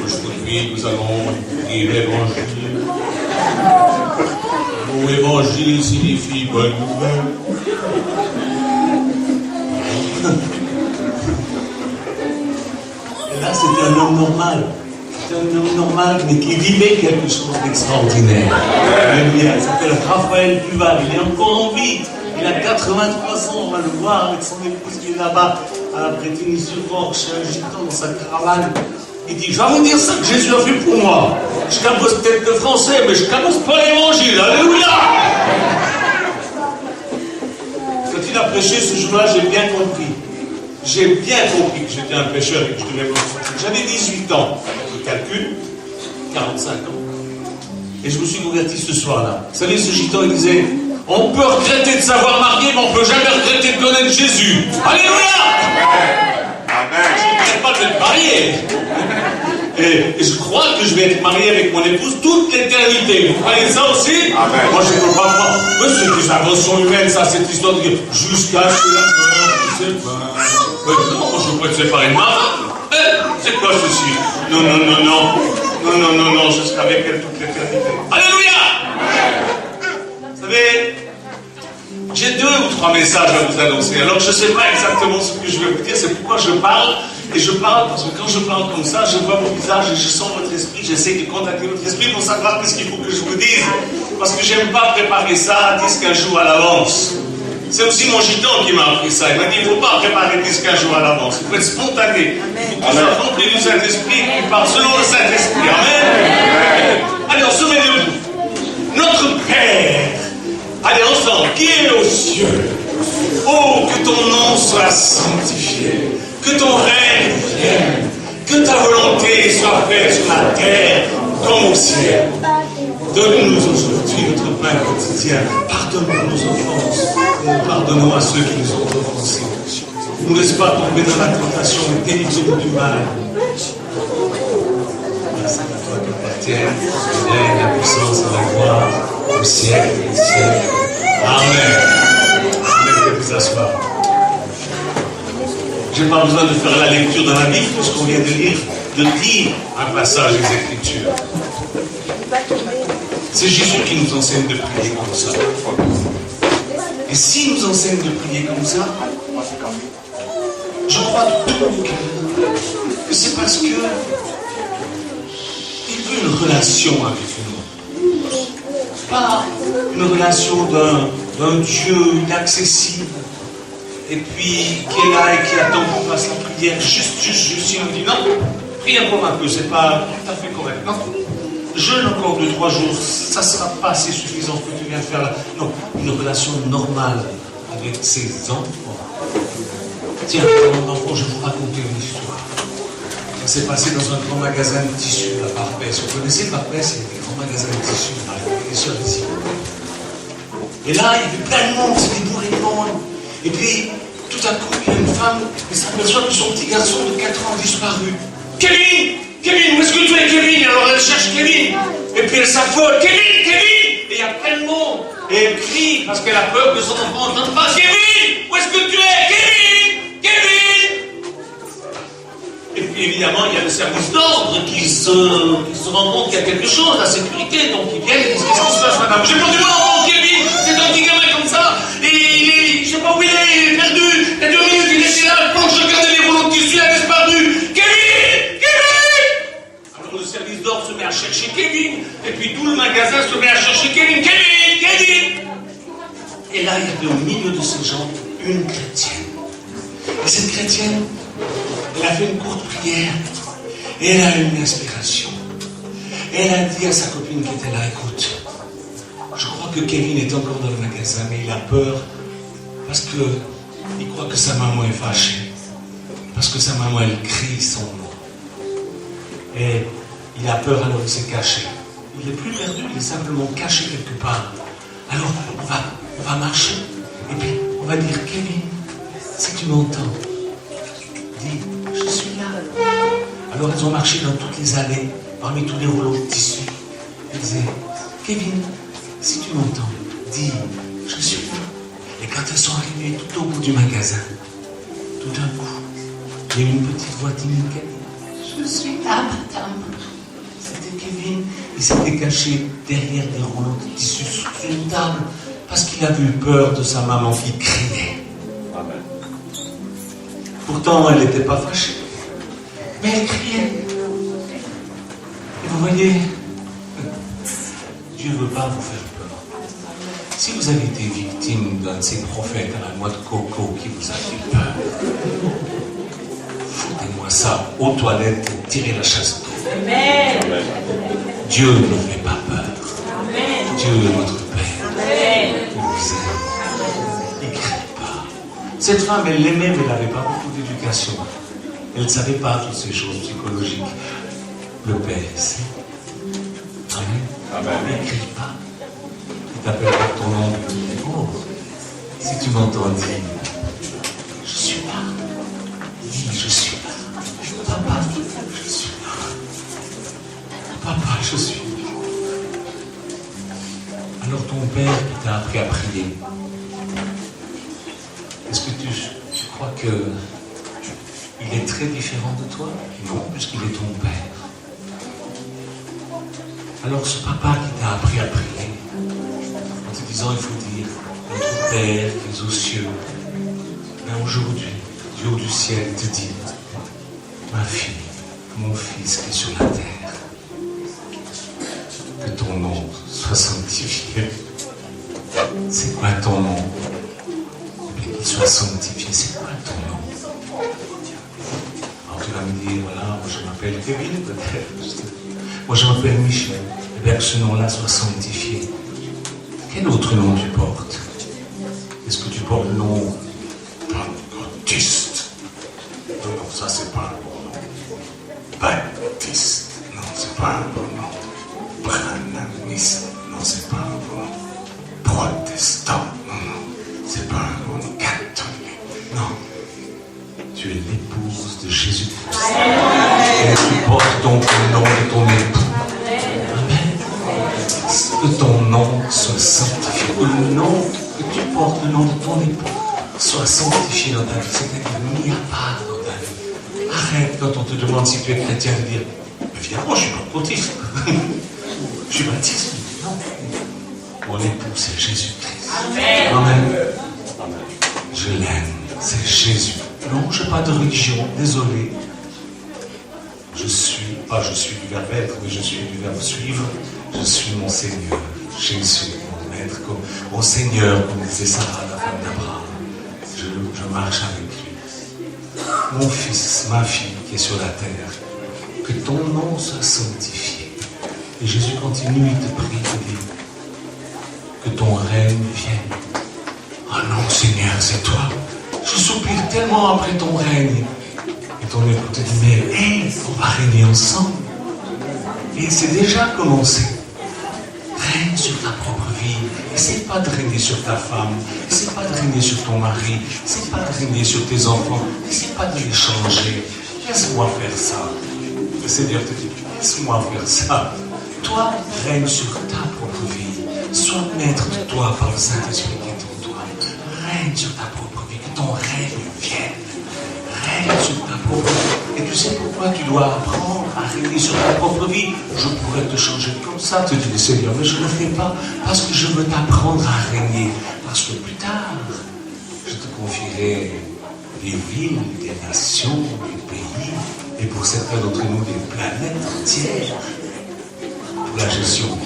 Aujourd'hui, nous allons écouter l'évangile. Le mot évangile signifie bonne nouvelle. Et là, c'était un homme normal. C'était un homme normal, mais qui vivait quelque chose d'extraordinaire. Il s'appelle Raphaël Duval. Il est encore en vie. Il a 83 ans. On va le voir avec son épouse qui est là-bas à la Bretigny-sur-Orge, un gitan dans sa caravane. Il dit, je vais vous dire ça que Jésus a fait pour moi. Je cabosse peut-être de français, mais je cabosse pas l'évangile. Alléluia! Quand il a prêché ce jour-là, j'ai bien compris. J'ai bien compris que j'étais un pécheur et que je devais me confesser. J'avais 18 ans. Je calcule, 45 ans. Et je me suis converti ce soir-là. Vous savez, ce gitan, il disait, on peut regretter de s'avoir marié, mais on ne peut jamais regretter de connaître Jésus. Alléluia! Amen. Je ne regrette pas de m'être marié. Et je crois que je vais être marié avec mon épouse toute l'éternité. Vous croyez ça aussi? Amen. Moi, je ne peux pas croire. Mais c'est des inventions humaines, ça, cette histoire de dire jusqu'à ce que la mort nous sépare. Mais non, moi, je peux être séparé de ma femme. C'est quoi ceci? Non, non, non, non. Non, non, non, non, je serai avec elle toute l'éternité. Alléluia! Vous savez, j'ai 2 ou 3 messages à vous annoncer. Alors, je ne sais pas exactement ce que je vais vous dire, c'est pourquoi je parle. Et je parle parce que quand je parle comme ça, je vois vos visages et je sens votre esprit. J'essaie de contacter votre esprit pour savoir ce qu'il faut que je vous dise. Parce que j'aime pas préparer ça 10-15 jours à l'avance. C'est aussi mon gitan qui m'a appris ça. Il m'a dit, il ne faut pas préparer 10-15 jours à l'avance. Il faut être spontané. Il faut que tu sois rempli du Saint-Esprit qui parle selon le Saint-Esprit. Amen. Alors, souvenez-vous. Notre Père, allez ensemble, qui est aux cieux. Oh, que ton nom soit sanctifié. Que ton règne vienne, que ta volonté soit faite sur la terre comme au ciel. Donne-nous aujourd'hui notre pain quotidien. Pardonne-nous nos offenses. Pardonne-nous à ceux qui nous ont offensés. Ne nous laisse pas tomber dans la tentation, mais délivre-nous du mal. Merci à toi qui appartiens, la puissance et la gloire au siècle des siècles. Amen. Amen. Vous asseoir. Je n'ai pas besoin de faire la lecture dans la Bible, puisqu'on vient de lire un passage des Écritures. C'est Jésus qui nous enseigne de prier comme ça. Et s'il nous enseigne de prier comme ça, je crois de tout mon cœur que c'est parce que il veut une relation avec nous. Pas une relation d'un Dieu inaccessible. Et puis, qui est là et qui attend qu'on fasse la prière, juste, si on dit non, prie encore un peu, c'est pas tout à fait correct. Non, jeûne encore 2-3 jours, ça ne sera pas assez suffisant ce que tu viens de faire là. Non, une relation normale avec ses enfants. Tiens, mon enfant, je vais vous raconter une histoire. Ça s'est passé dans un grand magasin de tissus à Barbès. Vous connaissez Barbès, il y a des grands magasins de tissus, les soeurs ici. Et là, il y avait plein de monde, c'était bourré de monde. Et puis, tout à coup, il y a une femme qui s'aperçoit que son petit garçon de 4 ans a disparu. Kevin! Kevin, où est-ce que tu es, Kevin? Alors elle cherche Kevin. Et puis elle s'affole. Kevin! Kevin! Et il y a plein de monde. Et elle crie parce qu'elle a peur que son enfant n'entende pas. Kevin! Où est-ce que tu es? Kevin! Kevin! Et puis évidemment, il y a le service d'ordre qui se rend compte qu'il y a quelque chose, la sécurité. Donc ils viennent et disent, qu'est-ce qui se passe, madame? J'ai perdu mon enfant, Kevin! C'est un petit gamin comme ça! de ces gens une chrétienne. Et cette chrétienne, elle a fait une courte prière et elle a eu une inspiration. Et elle a dit à sa copine qui était là, écoute, je crois que Kevin est encore dans le magasin, mais il a peur parce qu'il croit que sa maman est fâchée. Parce que sa maman, elle crie son nom. Et il a peur, alors il s'est caché. Il n'est plus perdu, il est simplement caché quelque part. Alors, on va marcher. Et puis, on va dire, Kevin, si tu m'entends, dis, je suis là. Alors, ils ont marché dans toutes les allées, parmi tous les rouleaux de tissu. Ils disaient, Kevin, si tu m'entends, dis, je suis là. Et quand elles sont arrivées tout au bout du magasin, tout d'un coup, il y a eu une petite voix timide qui a dit, je suis là, madame. C'était Kevin. Il s'était caché derrière des rouleaux de tissu sous une table parce qu'il avait eu peur de sa maman qui criait. Amen. Pourtant, elle n'était pas fâchée. Mais elle criait. Et vous voyez, Dieu ne veut pas vous faire peur. Si vous avez été victime d'un de ces prophètes à la noix de coco qui vous a fait peur, foutez-moi ça aux toilettes et tirez la chasse d'eau. Amen. Dieu ne nous fait pas peur. Amen. Dieu est notre Père. Amen. Il nous aime. Il ne crie pas. Cette femme, elle l'aimait, mais elle n'avait pas beaucoup d'éducation. Elle ne savait pas toutes ces choses psychologiques. Le Père sait. Amen. Amen. Il ne crie pas. Il t'appelle par ton nom. Oh, si tu m'entends dire, je suis là. Dis, je suis là. Papa, je suis là. Papa, je suis là. Alors ton Père qui t'a appris à prier, est-ce que tu crois qu'il est très différent de toi? Non, puisqu'il est ton Père. Alors ce papa qui t'a appris à prier, en te disant il faut dire notre Père qui est aux cieux, ben aujourd'hui, Dieu du ciel te dit, ma fille, mon fils qui est sur la terre, que ton nom soit sanctifié. C'est quoi ton nom? Qu'il soit sanctifié, c'est quoi ton nom? Alors tu vas me dire, voilà, moi je m'appelle Kevin, peut-être. Moi je m'appelle Michel. Eh bien que ce nom-là soit sanctifié. Quel autre nom tu portes? Est-ce que tu portes le nom Baptiste? Non, non, ça c'est pas un bon nom. Baptiste, non, c'est pas un bon nom. Branhamiste, non, c'est pas un bon nom. Protestant, non, non, c'est pas un bon nom. Catholique, non. Tu es l'épouse de Jésus-Christ. Et tu portes donc le nom de ton époux. Que ton nom soit sanctifié, que le nom que tu portes, le nom de ton époux, soit sanctifié dans ta vie, c'est-à-dire mis à part dans ta vie. Arrête quand on te demande si tu es chrétien de dire, mais viens, moi je suis pas baptiste, je suis baptiste. Non, mon époux c'est Jésus-Christ. Amen. Amen. Je l'aime, c'est Jésus. Non, je n'ai pas de religion, désolé. Je suis du verbe être, mais je suis du verbe suivre. Je suis mon Seigneur, Jésus, mon Maître, mon Seigneur, comme disait Sarah, la femme d'Abraham. Je marche avec lui. Mon fils, ma fille qui est sur la terre, que ton nom soit sanctifié. Et Jésus continue, il te prie, te dit, que ton règne vienne. Oh non, Seigneur, c'est toi. Je soupire tellement après ton règne. Et ton époux te dit, mais hey, on va régner ensemble. Et c'est déjà commencé. Règne sur ta propre vie. Essaye pas de régner sur ta femme. Essaye pas de régner sur ton mari. Essaye pas de régner sur tes enfants. Essaye pas de les changer. Laisse-moi faire ça. Le Seigneur te dit, laisse-moi faire ça. Toi, règne sur ta propre vie. Sois maître de toi par le Saint-Esprit qui est en toi. Règne sur ta propre vie. Que ton règne vienne. Règne sur ta propre vie. Et tu sais pourquoi tu dois apprendre à régner sur ta propre vie? Je pourrais te changer comme ça, te dit le Seigneur, mais je ne le fais pas parce que je veux t'apprendre à régner. Parce que plus tard, je te confierai des villes, des nations, des pays, et pour certains d'entre nous, des planètes entières pour la gestion.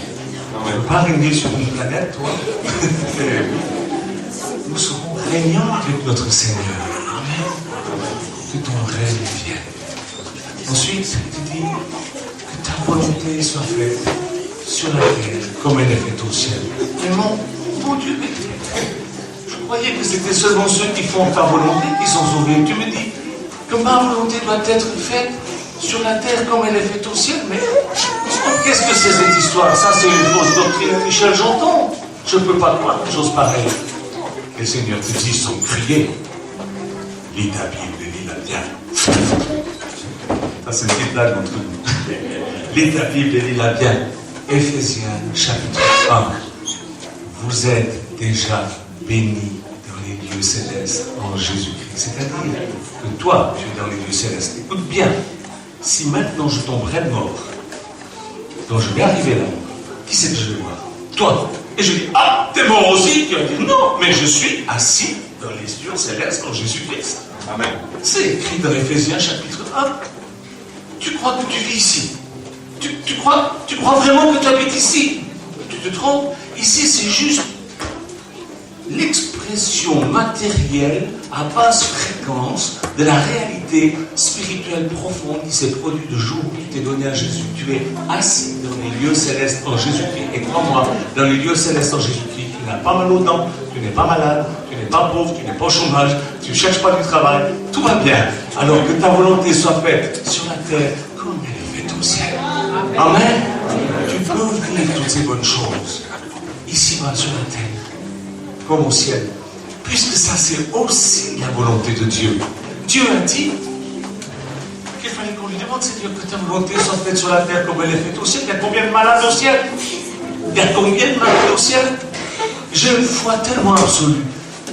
Tu ne veux pas régner sur une planète, toi? Nous serons régnons avec notre Seigneur. Amen. Que ton règne vienne. Ensuite, il dit que ta volonté soit faite sur la terre comme elle est faite au ciel. Mais mon Dieu, je croyais que c'était seulement ceux qui font ta volonté qui sont sauvés. Tu me dis que ma volonté doit être faite sur la terre comme elle est faite au ciel. Mais qu'est-ce que c'est cette histoire? Ça, c'est une fausse doctrine. Michel, j'entends. Je ne peux pas croire une chose pareille. Et le Seigneur te dit sans crier, lis ta Bible et lis-la bien. Ça, c'est une petite blague entre nous. Lis ta Bible et lis-la bien. Éphésiens, chapitre 1. Vous êtes déjà bénis dans les lieux célestes en Jésus-Christ. C'est-à-dire que toi, tu es dans les lieux célestes. Écoute bien, si maintenant je tomberais mort, donc je vais arriver là, qui c'est que je vais voir? Toi. Et je dis, ah, t'es mort aussi? Tu vas dire, non, mais je suis assis dans les lieux célestes en Jésus-Christ. Amen. C'est écrit dans Éphésiens chapitre 1. Tu crois que tu vis ici? Tu crois vraiment que tu habites ici? Tu te trompes. Ici, c'est juste l'expression matérielle à basse fréquence de la réalité spirituelle profonde qui s'est produite le jour où tu t'es donné à Jésus. Tu es assis dans les lieux célestes en Jésus-Christ. Et crois-moi, dans les lieux célestes en Jésus-Christ, tu n'as pas mal aux dents, tu n'es pas malade, tu n'es pas pauvre, tu n'es pas au chômage, tu ne cherches pas du travail, tout va bien. Alors que ta volonté soit faite sur la terre comme elle est faite au ciel. Amen. Tu peux vivre toutes ces bonnes choses ici-bas sur la terre comme au ciel, puisque ça c'est aussi la volonté de Dieu. Dieu a dit qu'il fallait qu'on lui demande, Seigneur, que ta volonté soit faite sur la terre comme elle est faite au ciel. Il y a combien de malades au ciel? Il y a combien de malades au ciel? J'ai une foi tellement absolue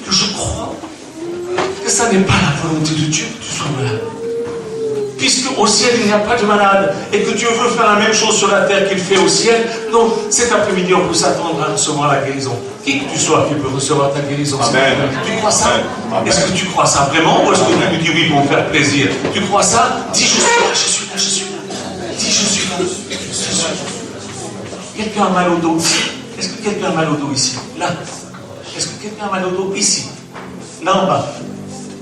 que je crois que ça n'est pas la volonté de Dieu que tu sois malade. Puisque au ciel il n'y a pas de malade et que Dieu veut faire la même chose sur la terre qu'il fait au ciel, donc cet après-midi on peut s'attendre à recevoir la guérison. Qui que tu sois, tu peux recevoir ta guérison. Amen. Tu crois ça? Est-ce que tu crois ça vraiment ou est-ce que tu me dis oui pour me faire plaisir? Tu crois ça? Dis je suis là, je suis là, je suis là. Dis je suis là, je suis là. Quelqu'un a mal au dos ici? Est-ce que quelqu'un a mal au dos ici? Là. Est-ce que quelqu'un a mal au dos ici? Là en bas.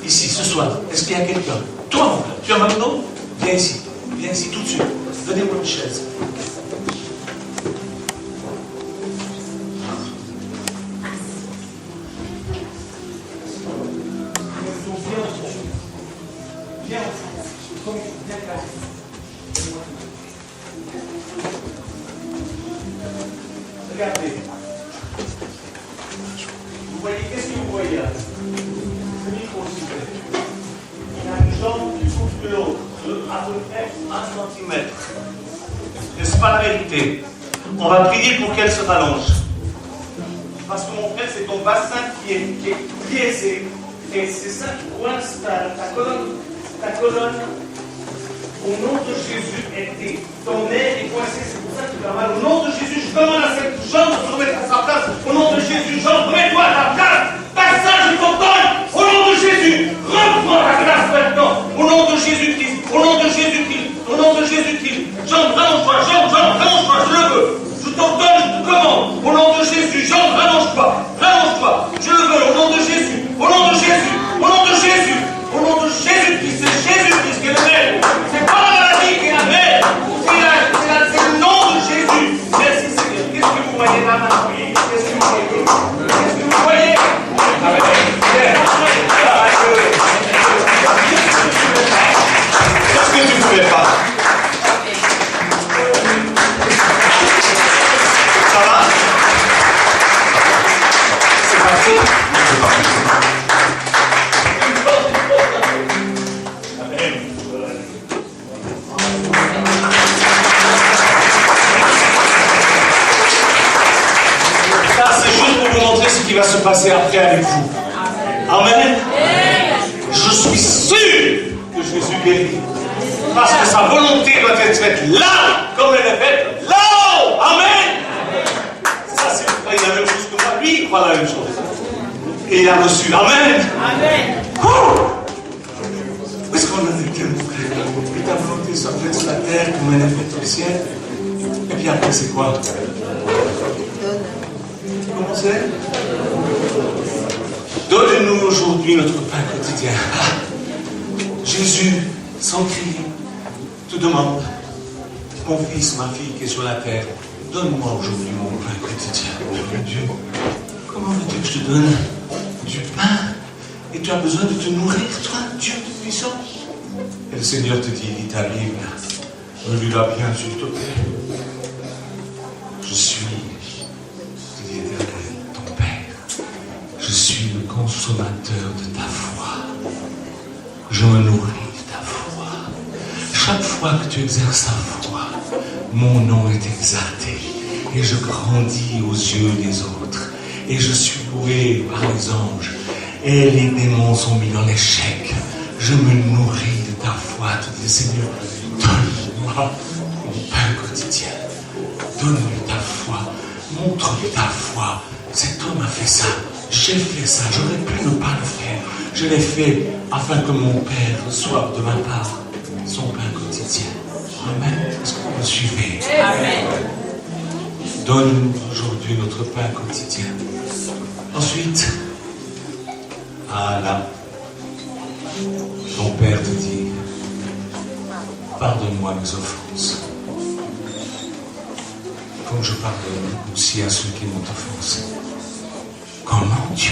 Ici, ce soir. Est-ce qu'il y a quelqu'un? Toi, mon frère, tu as mal au dos? Viens ici tout de suite. Donnez-moi une chaise. Viens, regardez. Vous voyez, qu'est-ce que vous voyez là? Le micro, s'il vous plaît. Il a une jambe plus courte que l'autre, à peu près 1 cm. N'est-ce pas la vérité? On va prier pour qu'elle se rallonge. Parce que mon frère, c'est ton bassin qui est biaisé. Et c'est ça qui coince ta colonne. Ta colonne, au nom de Jésus, ton nez est coincé. C'est pour ça que tu as mal. Au nom de Jésus, je demande à cette jambe de se remettre à sa place. Au nom de Jésus, jambe, remets-toi à ta place. Passage, je t'ordonne. Au nom de Jésus, reprends ta place maintenant. Au nom de Jésus-Christ. Au nom de Jésus-Christ. Au nom de Jésus-Christ. Jambe, rallonge-toi. Jambe, rallonge-toi. Je le veux. Je t'ordonne, je te commande. Au nom de Jésus, jambe, rallonge-toi. Rallonge-toi. Je le veux. Au nom de Jésus. Au nom de Jésus. Au nom de Jésus. Au nom de Jésus-Christ. C'est Jésus-Christ qui est le maître. C'est pas la maladie qui est la maître. C'est le nom de Jésus. Merci Seigneur. Qu'est-ce que vous voyez là maintenant? Qu'est-ce que vous voyez? Qu'est-ce que vous voyez? Qu'est-ce que tu ne pouvais pas? Ça va? C'est parti? C'est parti. Ça, c'est juste pour vous montrer ce qui va se passer après avec vous. Amen. Je suis sûr que Jésus guérit. Parce que sa volonté doit être faite là, comme elle est faite là-haut. Amen. Ça, c'est pour il a la même chose que moi. Lui, il croit la même chose. Et il a reçu. Amen. Où est-ce qu'on en était, mon frère? Que ta volonté soit faite sur la terre, comme elle est faite au ciel. Et puis après, c'est quoi? Comment c'est? Donne-nous aujourd'hui notre pain quotidien. Jésus, sans crier, te demande, mon fils, ma fille qui est sur la terre, donne-moi aujourd'hui mon pain quotidien. Mon Dieu, comment veux-tu que je te donne du pain et tu as besoin de te nourrir, toi, Dieu Tout-Puissant? Et le Seigneur te dit, lis ta Bible, relis-la bien, s'il te plaît. Je suis, dit l'Éternel, ton Père. Je suis le consommateur de ta foi. Je me nourris de ta foi. Chaque fois que tu exerces ta foi, mon nom est exalté et je grandis aux yeux des autres. Et je suis loué par les anges et les démons sont mis dans l'échec. Je me nourris de ta foi. Tu dis, Seigneur, donne-moi mon pain quotidien. Donne-lui ta foi. Montre-lui ta foi. Cet homme a fait ça. J'ai fait ça. J'aurais pu ne pas le faire. Je l'ai fait afin que mon Père reçoive de ma part son pain quotidien. Amen. Est-ce que vous me suivez? Amen. Donne-nous aujourd'hui notre pain quotidien. Ensuite, là, ton Père te dit, pardonne-moi mes offenses, comme je pardonne aussi à ceux qui m'ont offensé. Comment, Dieu?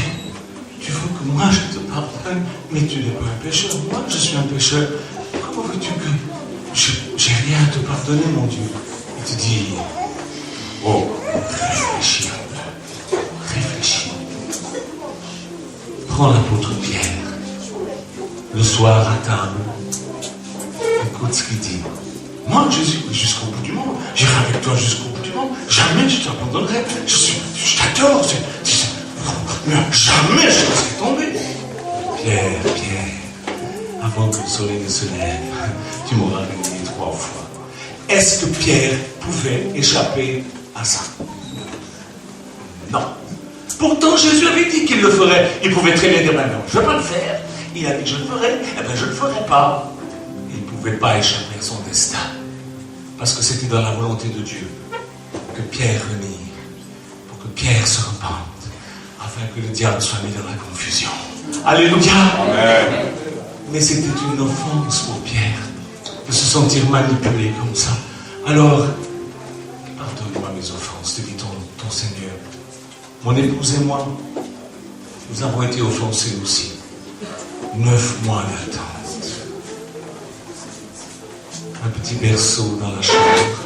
Tu veux que moi je te pardonne, mais tu n'es pas un pécheur. Moi, je suis un pécheur. Comment veux-tu que j'ai rien à te pardonner, mon Dieu? Il te dit, oh, réfléchis un peu. Réfléchis. Prends l'apôtre Pierre, le soir à table. Écoute ce qu'il dit. Moi, Jésus, jusqu'au bout du monde, j'irai avec toi jusqu'au bout du monde. Jamais je t'abandonnerai. Je t'adore. Mais jamais je laisserai tomber. Pierre, avant que le soleil ne se lève, tu m'auras renié 3 fois. Est-ce que Pierre pouvait échapper à ça? Non. Pourtant, Jésus avait dit qu'il le ferait. Il pouvait très bien dire, maintenant, je ne vais pas le faire. Il a dit que je le ferai. Eh bien, je ne le ferai pas. Il ne pouvait pas échapper à son destin. Parce que c'était dans la volonté de Dieu que Pierre renie, pour que Pierre se repente, afin que le diable soit mis dans la confusion. Alléluia. Amen. Mais c'était une offense pour Pierre de se sentir manipulé comme ça. Alors, pardonne-moi mes offenses, te dit ton Seigneur. Mon épouse et moi, nous avons été offensés aussi. 9 mois d'attente. Un petit berceau dans la chambre.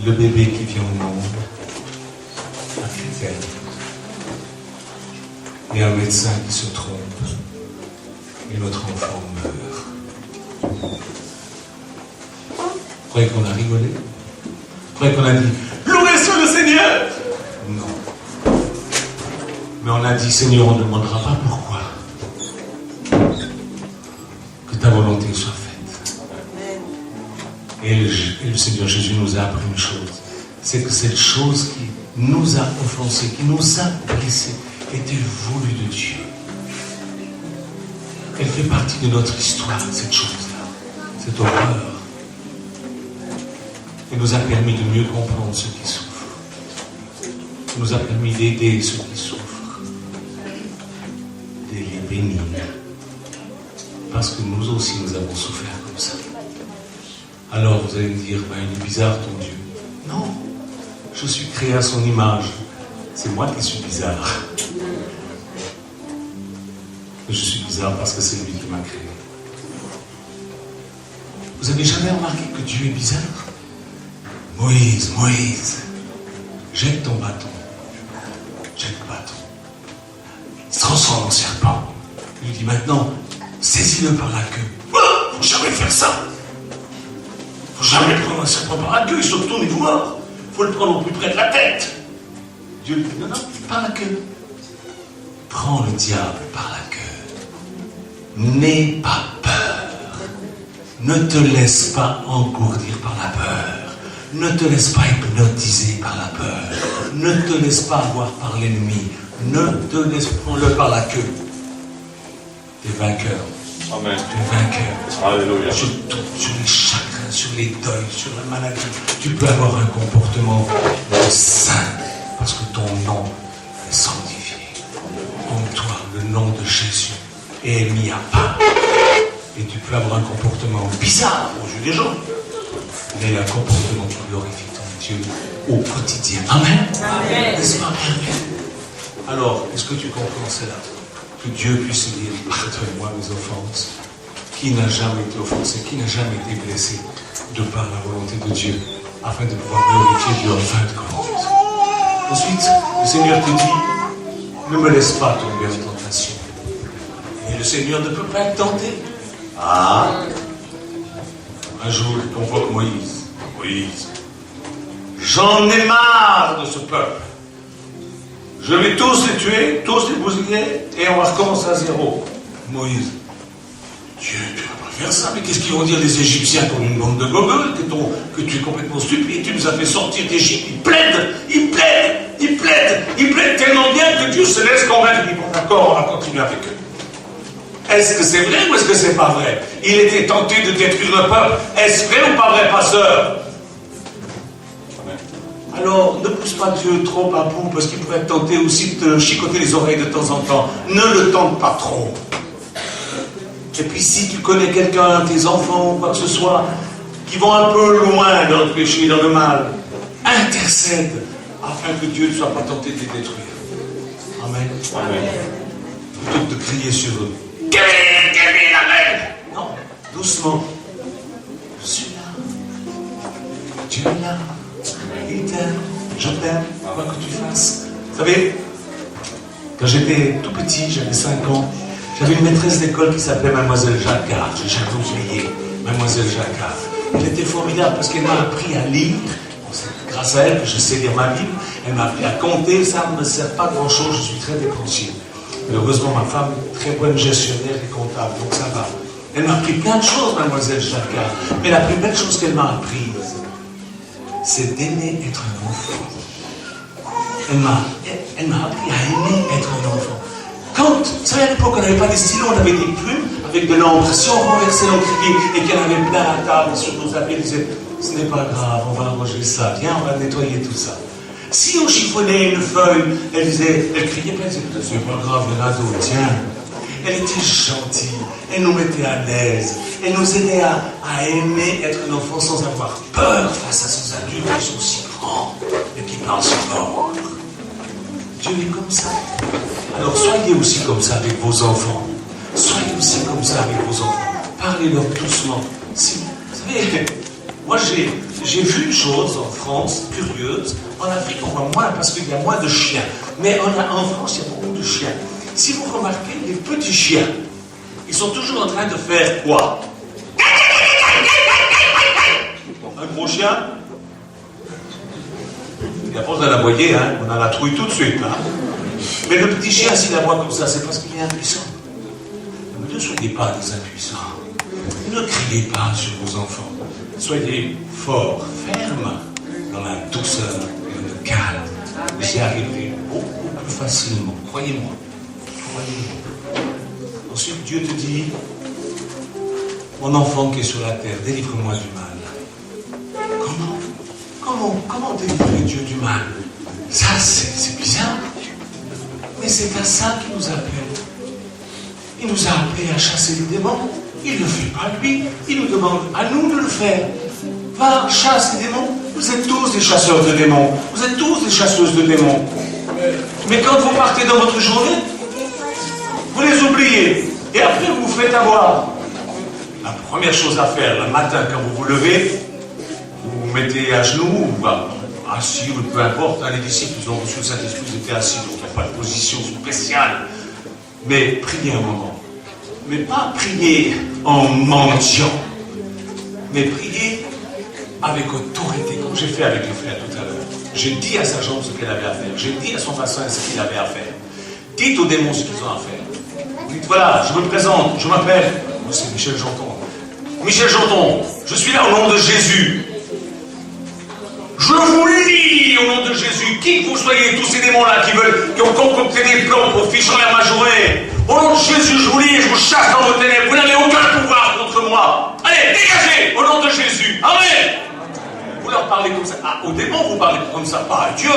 Le bébé qui vient au monde. Un critère. Et un médecin qui se trompe. Et notre enfant meurt. Vous croyez qu'on a rigolé? Vous croyez qu'on a dit loué soit le Seigneur? Non. Mais on a dit, Seigneur, on ne demandera pas pourquoi. Que ta volonté soit faite. Et le Seigneur Jésus nous a appris une chose. C'est que cette chose qui nous a offensés, qui nous a blessés, était voulue de Dieu. Elle fait partie de notre histoire, cette chose-là, cette horreur. Elle nous a permis de mieux comprendre ceux qui souffrent. Elle nous a permis d'aider ceux qui souffrent, de les bénir. Parce que nous aussi, nous avons souffert comme ça. Alors vous allez me dire, ben, il est bizarre ton Dieu. Non, je suis créé à son image. C'est moi qui suis bizarre. Je suis bizarre parce que c'est lui qui m'a créé. Vous avez jamais remarqué que Dieu est bizarre? Moïse, jette ton bâton. Jette le bâton. Il se transforme en serpent. Il lui dit maintenant, saisis-le par la queue. Oh, faut jamais faire ça. Faut jamais prendre un serpent par la queue, il se retourne et vous mord. Faut le prendre au plus près de la tête. Dieu lui dit, non, par la queue. Prends le diable par la queue. N'aie pas peur. Ne te laisse pas engourdir par la peur. Ne te laisse pas hypnotiser par la peur. Ne te laisse pas avoir par l'ennemi. Ne te laisse prendre-le par la queue. Tu es vainqueur. Amen. Tu es vainqueur. Alléluia. Sur tout, sur les chagrins, sur les deuils, sur la maladie. Tu peux avoir un comportement saint parce que ton nom est sanctifié. En toi, le nom est mis à part. Et tu peux avoir un comportement bizarre aux yeux des gens, mais un comportement qui glorifie ton Dieu au quotidien. Amen. Amen. N'est-ce pas? Alors, est-ce que tu comprends cela? Que Dieu puisse dire, pardonne-moi mes offenses. Qui n'a jamais été offensé, qui n'a jamais été blessé de par la volonté de Dieu, afin de pouvoir glorifier Dieu en fin de compte. Ensuite, le Seigneur te dit, ne me laisse pas tomber en tentation. Et le Seigneur ne peut pas être tenté. Ah, un jour, il convoque Moïse. Moïse, j'en ai marre de ce peuple. Je vais tous les tuer, tous les bousiller, et on va recommencer à zéro. Moïse, Dieu, tu ne vas pas faire ça, mais qu'est-ce qu'ils vont dire les Égyptiens comme une bande de gogoles, que tu es complètement stupide, tu nous as fait sortir d'Égypte, ils plaident tellement bien que Dieu se laisse convaincre. Il dit, bon d'accord, on va continuer avec eux. Est-ce que c'est vrai ou est-ce que c'est pas vrai? Il était tenté de détruire le peuple. Est-ce vrai ou pas vrai, pasteur? Alors, ne pousse pas Dieu trop à bout, parce qu'il pourrait être tenté aussi de te chicoter les oreilles de temps en temps. Ne le tente pas trop. Et puis si tu connais quelqu'un, tes enfants, quoi que ce soit, qui vont un peu loin dans le péché, dans le mal, intercède, afin que Dieu ne soit pas tenté de les détruire. Amen. Amen. Plutôt que de crier sur eux. Kevin, amen. Non, doucement. Je suis là. Dieu est là. Il t'aime. Je t'aime. Quoi que tu fasses. Vous savez, quand j'étais tout petit, j'avais 5 ans, j'avais une maîtresse d'école qui s'appelait Mademoiselle Jacquard. J'ai jamais oublié Mademoiselle Jacquard. Elle était formidable parce qu'elle m'a appris à lire. C'est grâce à elle que je sais lire ma Bible. Elle m'a appris à compter. Ça ne me sert pas grand-chose. Je suis très dépensier. Heureusement, ma femme est très bonne gestionnaire et comptable, donc ça va. Elle m'a appris plein de choses, Mademoiselle Jacquard. Mais la plus belle chose qu'elle m'a apprise, c'est d'aimer être un enfant. Elle m'a appris à aimer être un enfant. Quand, vous savez, à l'époque, on n'avait pas des stylos, on avait des plumes avec de l'encre. Si on renversait l'encrier et qu'il y en avait plein à la table sur nos habits, elle disait, ce n'est pas grave, on va ranger ça, viens, on va nettoyer tout ça. Si on chiffonnait une feuille, elle criait pas, elle disait, c'est pas grave, il y en a d'autres, tiens. Elle était gentille, elle nous mettait à l'aise, elle nous aidait à aimer être un enfant sans avoir peur face à ces adultes qui sont si grands et qui parlent si fort. Dieu est comme ça. Alors soyez aussi comme ça avec vos enfants. Soyez aussi comme ça avec vos enfants. Parlez-leur doucement. Si, vous savez, moi j'ai vu une chose en France, curieuse. En Afrique, on voit moins parce qu'il y a moins de chiens. Mais en France, il y a beaucoup de chiens. Si vous remarquez, les petits chiens, ils sont toujours en train de faire quoi? Un gros chien, il n'y a pas besoin d'aboyer, hein? On a la trouille tout de suite. Hein? Mais le petit chien, s'il aboie comme ça, c'est parce qu'il est impuissant. Ne soyez pas des impuissants. Ne criez pas sur vos enfants. Soyez forts, fermes, dans la douceur et dans le calme. Vous y arriverez beaucoup plus facilement. Croyez-moi. Ensuite, Dieu te dit, mon enfant qui est sur la terre, délivre-moi du mal. Comment délivrer Dieu du mal? Ça, c'est bizarre. Mais c'est à ça qu'il nous appelle. Il nous a appelés à chasser les démons. Il ne le fait pas lui. Il nous demande à nous de le faire. Va, chasse les démons. Vous êtes tous des chasseurs de démons. Vous êtes tous des chasseuses de démons. Mais quand vous partez dans votre journée, vous les oubliez. Et après, vous vous faites avoir. La première chose à faire, le matin, quand vous vous levez, vous vous mettez à genoux, ou assis, ou peu importe. Les disciples, ils ont reçu le Saint-Esprit, ils étaient assis, donc il n'y a pas de position spéciale. Mais priez un moment. Mais pas prier en mendiant, mais prier avec autorité, comme j'ai fait avec le frère tout à l'heure. J'ai dit à sa jambe ce qu'elle avait à faire. J'ai dit à son bassin ce qu'il avait à faire. Dites aux démons ce qu'ils ont à faire. Dites, voilà, je me présente, je m'appelle, moi c'est Michel Janton. Michel Janton, je suis là au nom de Jésus. Je vous lis au nom de Jésus, qui que vous soyez, tous ces démons-là qui ont concocté des plans pour ficher ma journée. Au nom de Jésus, je vous lis et je vous chasse dans vos ténèbres. Vous n'avez aucun pouvoir contre moi. Allez, dégagez au nom de Jésus. Amen. Vous leur parlez comme ça. Ah, aux démons, vous parlez comme ça, pas à Dieu.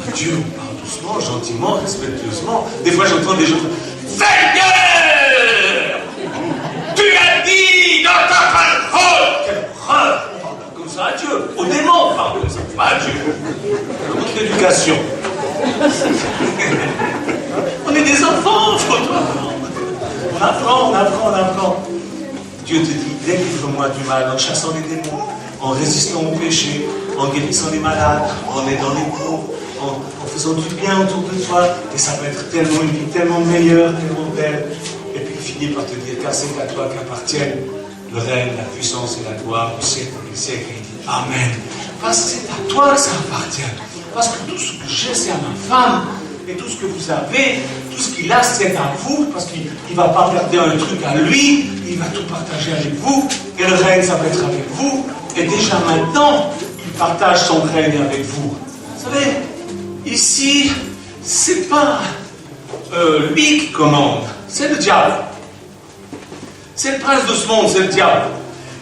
À Dieu, on parle doucement, gentiment, respectueusement. Des fois, j'entends des gens. Seigneur! éducation. On est des enfants, il faut apprendre. On apprend. Dieu te dit, délivre-moi du mal en chassant les démons, en résistant au péché, en guérissant les malades, en aidant les pauvres, en faisant du bien autour de toi. Et ça va être tellement une vie tellement meilleure, tellement belle. Et puis il finit par te dire, car c'est à toi qu'appartiennent le règne, la puissance et la gloire du siècle des siècles. Et il dit, Amen. Parce que c'est à toi que ça appartient. Parce que tout ce que j'ai, c'est à ma femme. Et tout ce que vous avez, tout ce qu'il a, c'est à vous, parce qu'il ne va pas garder un truc à lui, il va tout partager avec vous, et le règne, ça va être avec vous, et déjà maintenant, il partage son règne avec vous. Vous savez, ici, c'est pas lui qui commande, c'est le diable. C'est le prince de ce monde, c'est le diable.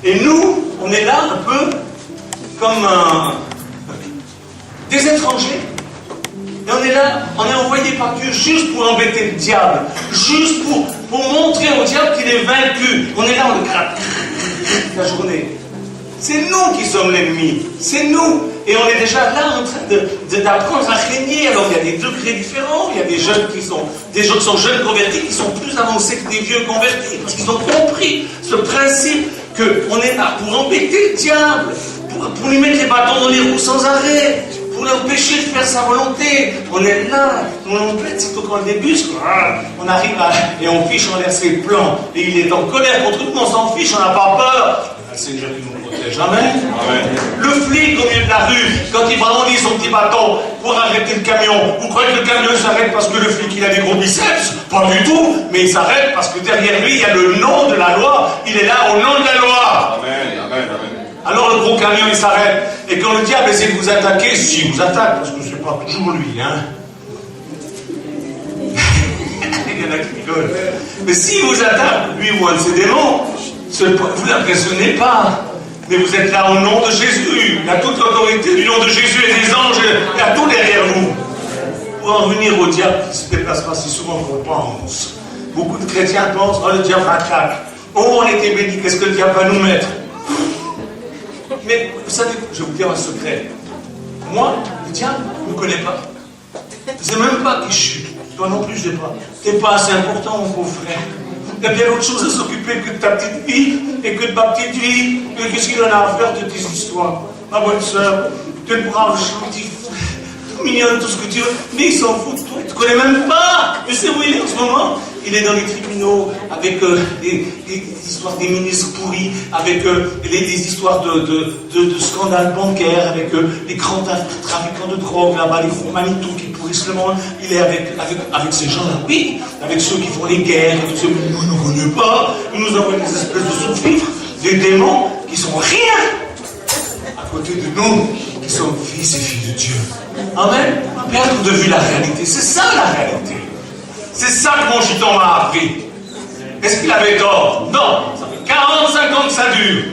Et nous, on est là un peu comme des étrangers. Et on est là, on est envoyé par Dieu juste pour embêter le diable, juste pour montrer au diable qu'il est vaincu. On est là, on le gratte la journée. C'est nous qui sommes l'ennemi, c'est nous. Et on est déjà là en train d'apprendre à régner. Alors il y a des degrés différents, il y a des jeunes des gens qui sont jeunes convertis qui sont plus avancés que des vieux convertis, parce qu'ils ont compris ce principe qu'on est là pour embêter le diable, pour lui mettre les bâtons dans les roues sans arrêt, pour l'empêcher de faire sa volonté. On est là, on l'embête, c'est quand le début, on arrive et on fiche en l'air ses plans. Et il est en colère contre nous, on s'en fiche, on n'a pas peur. Le Seigneur qui nous protège. Amen. Amen. Le flic au milieu de la rue, quand il brandit son petit bâton pour arrêter le camion, vous croyez que le camion s'arrête parce que le flic il a des gros biceps? Pas du tout, mais il s'arrête parce que derrière lui il y a le nom de la loi. Il est là au nom de la loi. Amen. Amen. Amen. Alors le gros camion il s'arrête, et quand le diable essaie de vous attaquer, s'il vous attaque, parce que c'est pas toujours lui, hein. Il y en a qui rigolent. Mais s'il vous attaque, lui ou un de ses démons, vous l'impressionnez pas. Mais vous êtes là au nom de Jésus. Il y a toute l'autorité du nom de Jésus et des anges, il y a tout derrière vous. Pour en venir au diable qui se déplace pas si souvent qu'on pense. Beaucoup de chrétiens pensent, oh le diable attaque. Oh on était bénis, qu'est-ce que le diable va nous mettre? Mais vous savez, je vais vous dire un secret. Moi, le diable ne me connaît pas. Je ne sais même pas qui je suis. Toi non plus, je ne sais pas. Tu n'es pas assez important, mon pauvre frère. Il y a bien autre chose à s'occuper que de ta petite vie et que de ma petite vie. Et qu'est-ce qu'il en a à faire de tes histoires? Ma bonne soeur, tu es brave, gentil, tout mignon, tout ce que tu veux. Mais il s'en fout de toi. Tu ne connais même pas. Tu sais où il est en ce moment? Il est dans les tribunaux avec des histoires des ministres pourris, avec des histoires de scandales bancaires, avec les grands trafiquants de drogue là-bas, les gros Manitou qui pourrissent le monde. Il est avec ces gens-là, oui, avec ceux qui font les guerres, et tous ceux qui ne nous connaissent pas. Ils nous envoient des espèces de sous-fifres, des démons qui sont rien à côté de nous, qui sommes fils et filles de Dieu. Amen. Perdre de vue la réalité, c'est ça la réalité. C'est ça que mon gitan m'a appris. Est-ce qu'il avait tort? Non. Ça fait 45 ans que ça dure.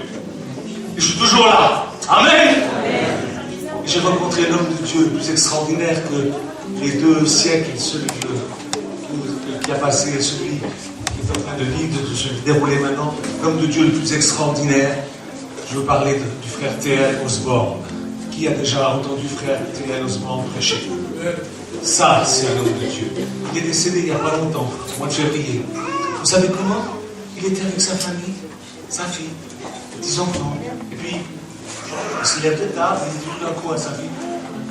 Et je suis toujours là. Amen. J'ai rencontré l'homme de Dieu le plus extraordinaire que les 2 siècles, celui qui a passé et celui qui est en train de vivre, de se dérouler maintenant. L'homme de Dieu le plus extraordinaire. Je veux parler du frère T.L. Osborne. Qui a déjà entendu frère T.L. Osborne prêcher? Ça, c'est un homme de Dieu. Il est décédé il n'y a pas longtemps, au mois de février. Vous savez comment? Il était avec sa famille, sa fille, 10 enfants. Et puis, il se lève de tard, il dit tout d'un coup à sa fille,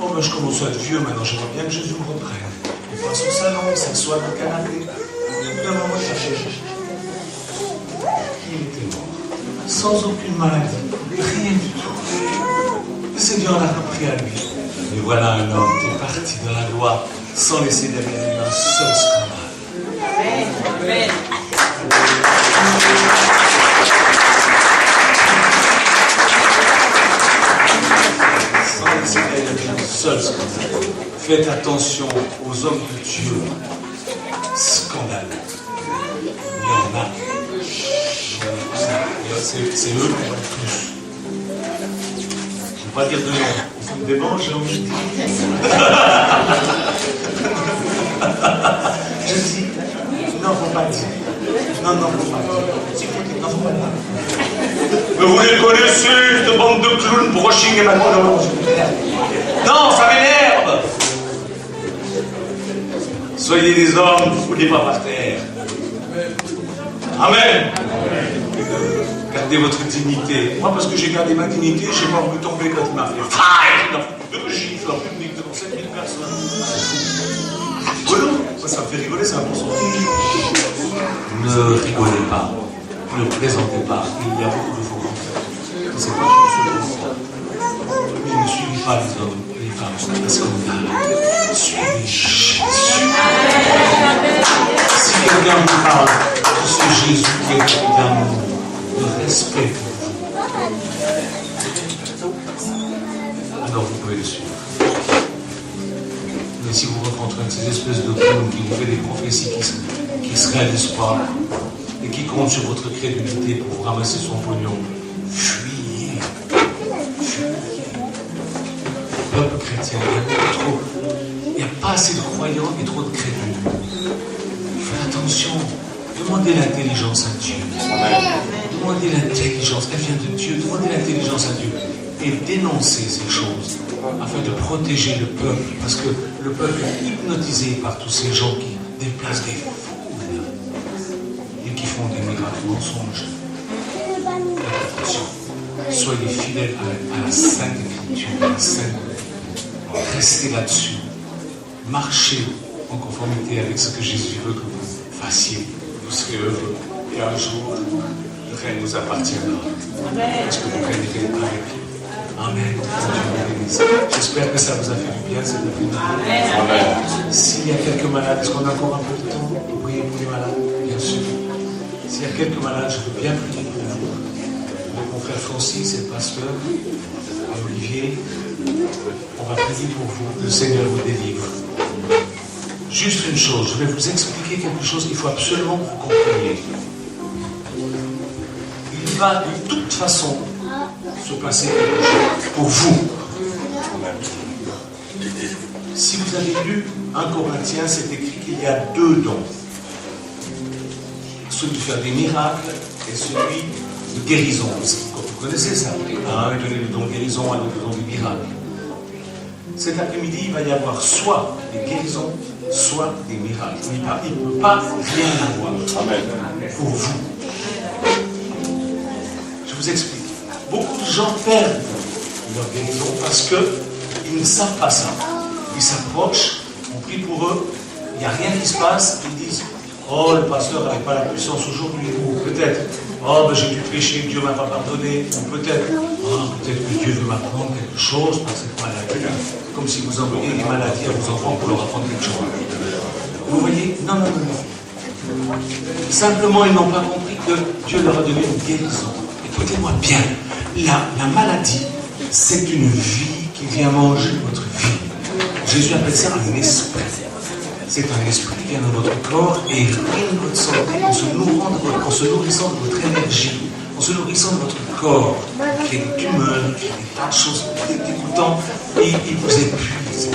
oh, mais je commence à être vieux maintenant, j'aimerais bien que Jésus me reprenne. Il passe au salon, il s'assoit dans le canapé. Et au bout d'un moment, il a fait. Il était mort. Sans aucune maladie, rien du tout. Le Seigneur l'a repris à lui. Et voilà un homme qui est parti de la loi sans laisser derrière lui un seul scandale. Amen. Sans laisser derrière lui un seul scandale. Faites attention aux hommes de Dieu. Scandale. Il y en a. C'est eux qui ont le plus. Je ne vais pas dire de nom. Au fond des bancs, j'ai envie de dire. Je dis, non, il ne faut pas dire. Non, il ne faut pas dire. Si vous dites, non, il ne faut pas dire. Mais vous les connaissez, cette bande de clowns, brushing et maintenant, Non, ça m'énerve. Soyez des hommes, ne foutez pas par terre. Amen. Gardez votre dignité. Moi, parce que j'ai gardé ma dignité, je n'ai pas voulu tomber quand il m'a fait faille. Il a fait 2 gifles en public devant 7000 personnes. Rigolo. Ça me fait rigoler, c'est un bon son. Ne rigolez pas. Ne plaisantez pas. Il y a beaucoup de faux concepts. C'est pas tout ce que mais ne suivez pas les hommes, les femmes, parce qu'on a suivi Jésus. Si quelqu'un vous parle de ce Jésus qui est d'amour, de respect pour vous, alors vous pouvez le suivre. Mais si vous rencontrez ces espèces de clowns qui vous fait des prophéties qui ne se réalisent pas et qui comptent sur votre crédulité pour vous ramasser son pognon, fuyez. Le peuple chrétien, il n'y a pas assez de croyants et trop de crédules. Faites attention. Demandez l'intelligence à Dieu. Demandez l'intelligence. Elle vient de Dieu. Demandez l'intelligence à Dieu. Et dénoncez ces choses afin de protéger le peuple. Parce que le peuple est hypnotisé par tous ces gens qui déplacent des foules et qui font des miracles mensonges. Attention. Soyez fidèles à la Sainte Écriture, à la Sainte. Restez là-dessus. Marchez en conformité avec ce que Jésus veut que vous fassiez. Vous serez heureux. Et un jour, le règne nous appartiendra. Parce que vous régnerez avec. Amen. J'espère que ça vous a fait du bien cette après-midi. S'il y a quelques malades, est-ce qu'on a encore un peu de temps pour prier pour les malades? Bien sûr. S'il y a quelques malades, je veux bien prier pour vous. Avec mon frère Francis et le pasteur, Olivier, on va prier pour vous, que le Seigneur vous délivre. Juste une chose, je vais vous expliquer quelque chose qu'il faut absolument que vous compreniez. Il va de toute façon se passer quelque chose pour vous. Si vous avez lu 1 Corinthiens, c'est écrit qu'il y a 2 dons. Celui de faire des miracles et celui de guérison. Vous connaissez ça? Un est donné le don de guérison, un autre le don de miracle. Cet après-midi, il va y avoir soit des guérisons, soit des miracles. Il ne peut pas rien avoir. Amen. Pour vous. Je vous explique. Beaucoup de gens perdent leur guérison parce qu'ils ne savent pas ça. Ils s'approchent, on prie pour eux, il n'y a rien qui se passe, ils disent « Oh, le pasteur n'avait pas la puissance aujourd'hui » ou peut-être « Oh, ben, j'ai dû pécher, Dieu ne m'a pas pardonné » ou peut-être « Oh, peut-être que Dieu veut m'apprendre quelque chose par cette maladie » comme si vous envoyiez des maladies à vos enfants pour leur apprendre quelque chose. Vous voyez? Non. Simplement, ils n'ont pas compris que Dieu leur a donné une guérison. Écoutez-moi bien, la maladie, c'est une vie qui vient manger votre vie. Jésus appelle ça un esprit. C'est un esprit qui vient dans votre corps et ruine votre santé en se nourrissant de votre énergie, en se nourrissant de votre corps, qui est des tumeurs, qui est des tas de choses dégoûtantes, et il vous épuise.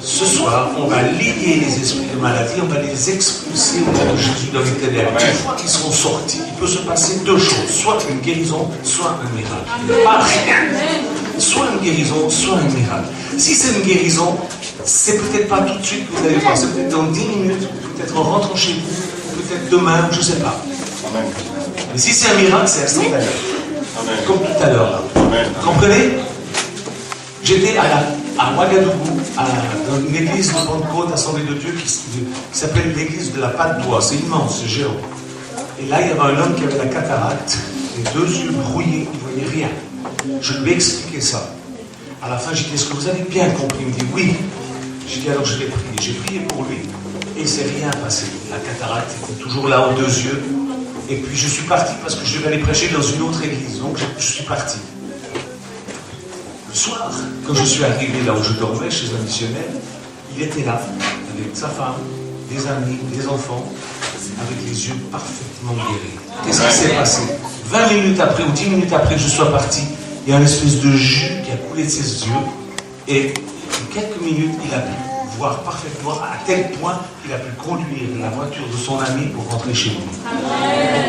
Ce soir, on va lier les esprits de maladie, on va les expulser au nom de Jésus dans les ténèbres. Une fois qu'ils seront sortis, il peut se passer 2 choses, soit une guérison, soit un miracle. Pas rien. Soit une guérison, soit un miracle. Si c'est une guérison, c'est peut-être pas tout de suite que vous allez voir, c'est peut-être dans 10 minutes, peut-être en rentrant chez vous, peut-être demain, je ne sais pas. Mais si c'est un miracle, c'est instantané. Comme tout à l'heure. Vous comprenez? J'étais à Ouagadougou, dans une église de Pentecôte, Assemblée de Dieu, qui s'appelle l'église de la Patte d'Oie. C'est immense, c'est géant. Et là, il y avait un homme qui avait la cataracte, les 2 yeux brouillés, il ne voyait rien. Je lui ai expliqué ça. À la fin, j'ai dit, est-ce que vous avez bien compris? Il me dit, oui. J'ai dit, alors je l'ai prié. J'ai prié pour lui. Et il ne s'est rien passé. La cataracte était toujours là aux 2 yeux. Et puis je suis parti parce que je devais aller prêcher dans une autre église. Donc je suis parti. Le soir, quand je suis arrivé là où je dormais, chez un missionnaire, il était là, avec sa femme, des amis, des enfants, avec les yeux parfaitement guéris. Qu'est-ce qui s'est passé? 20 minutes après ou 10 minutes après que je sois parti, il y a une espèce de jus qui a coulé de ses yeux. Et en quelques minutes, il a pu voir parfaitement, à tel point qu'il a pu conduire la voiture de son ami pour rentrer chez lui.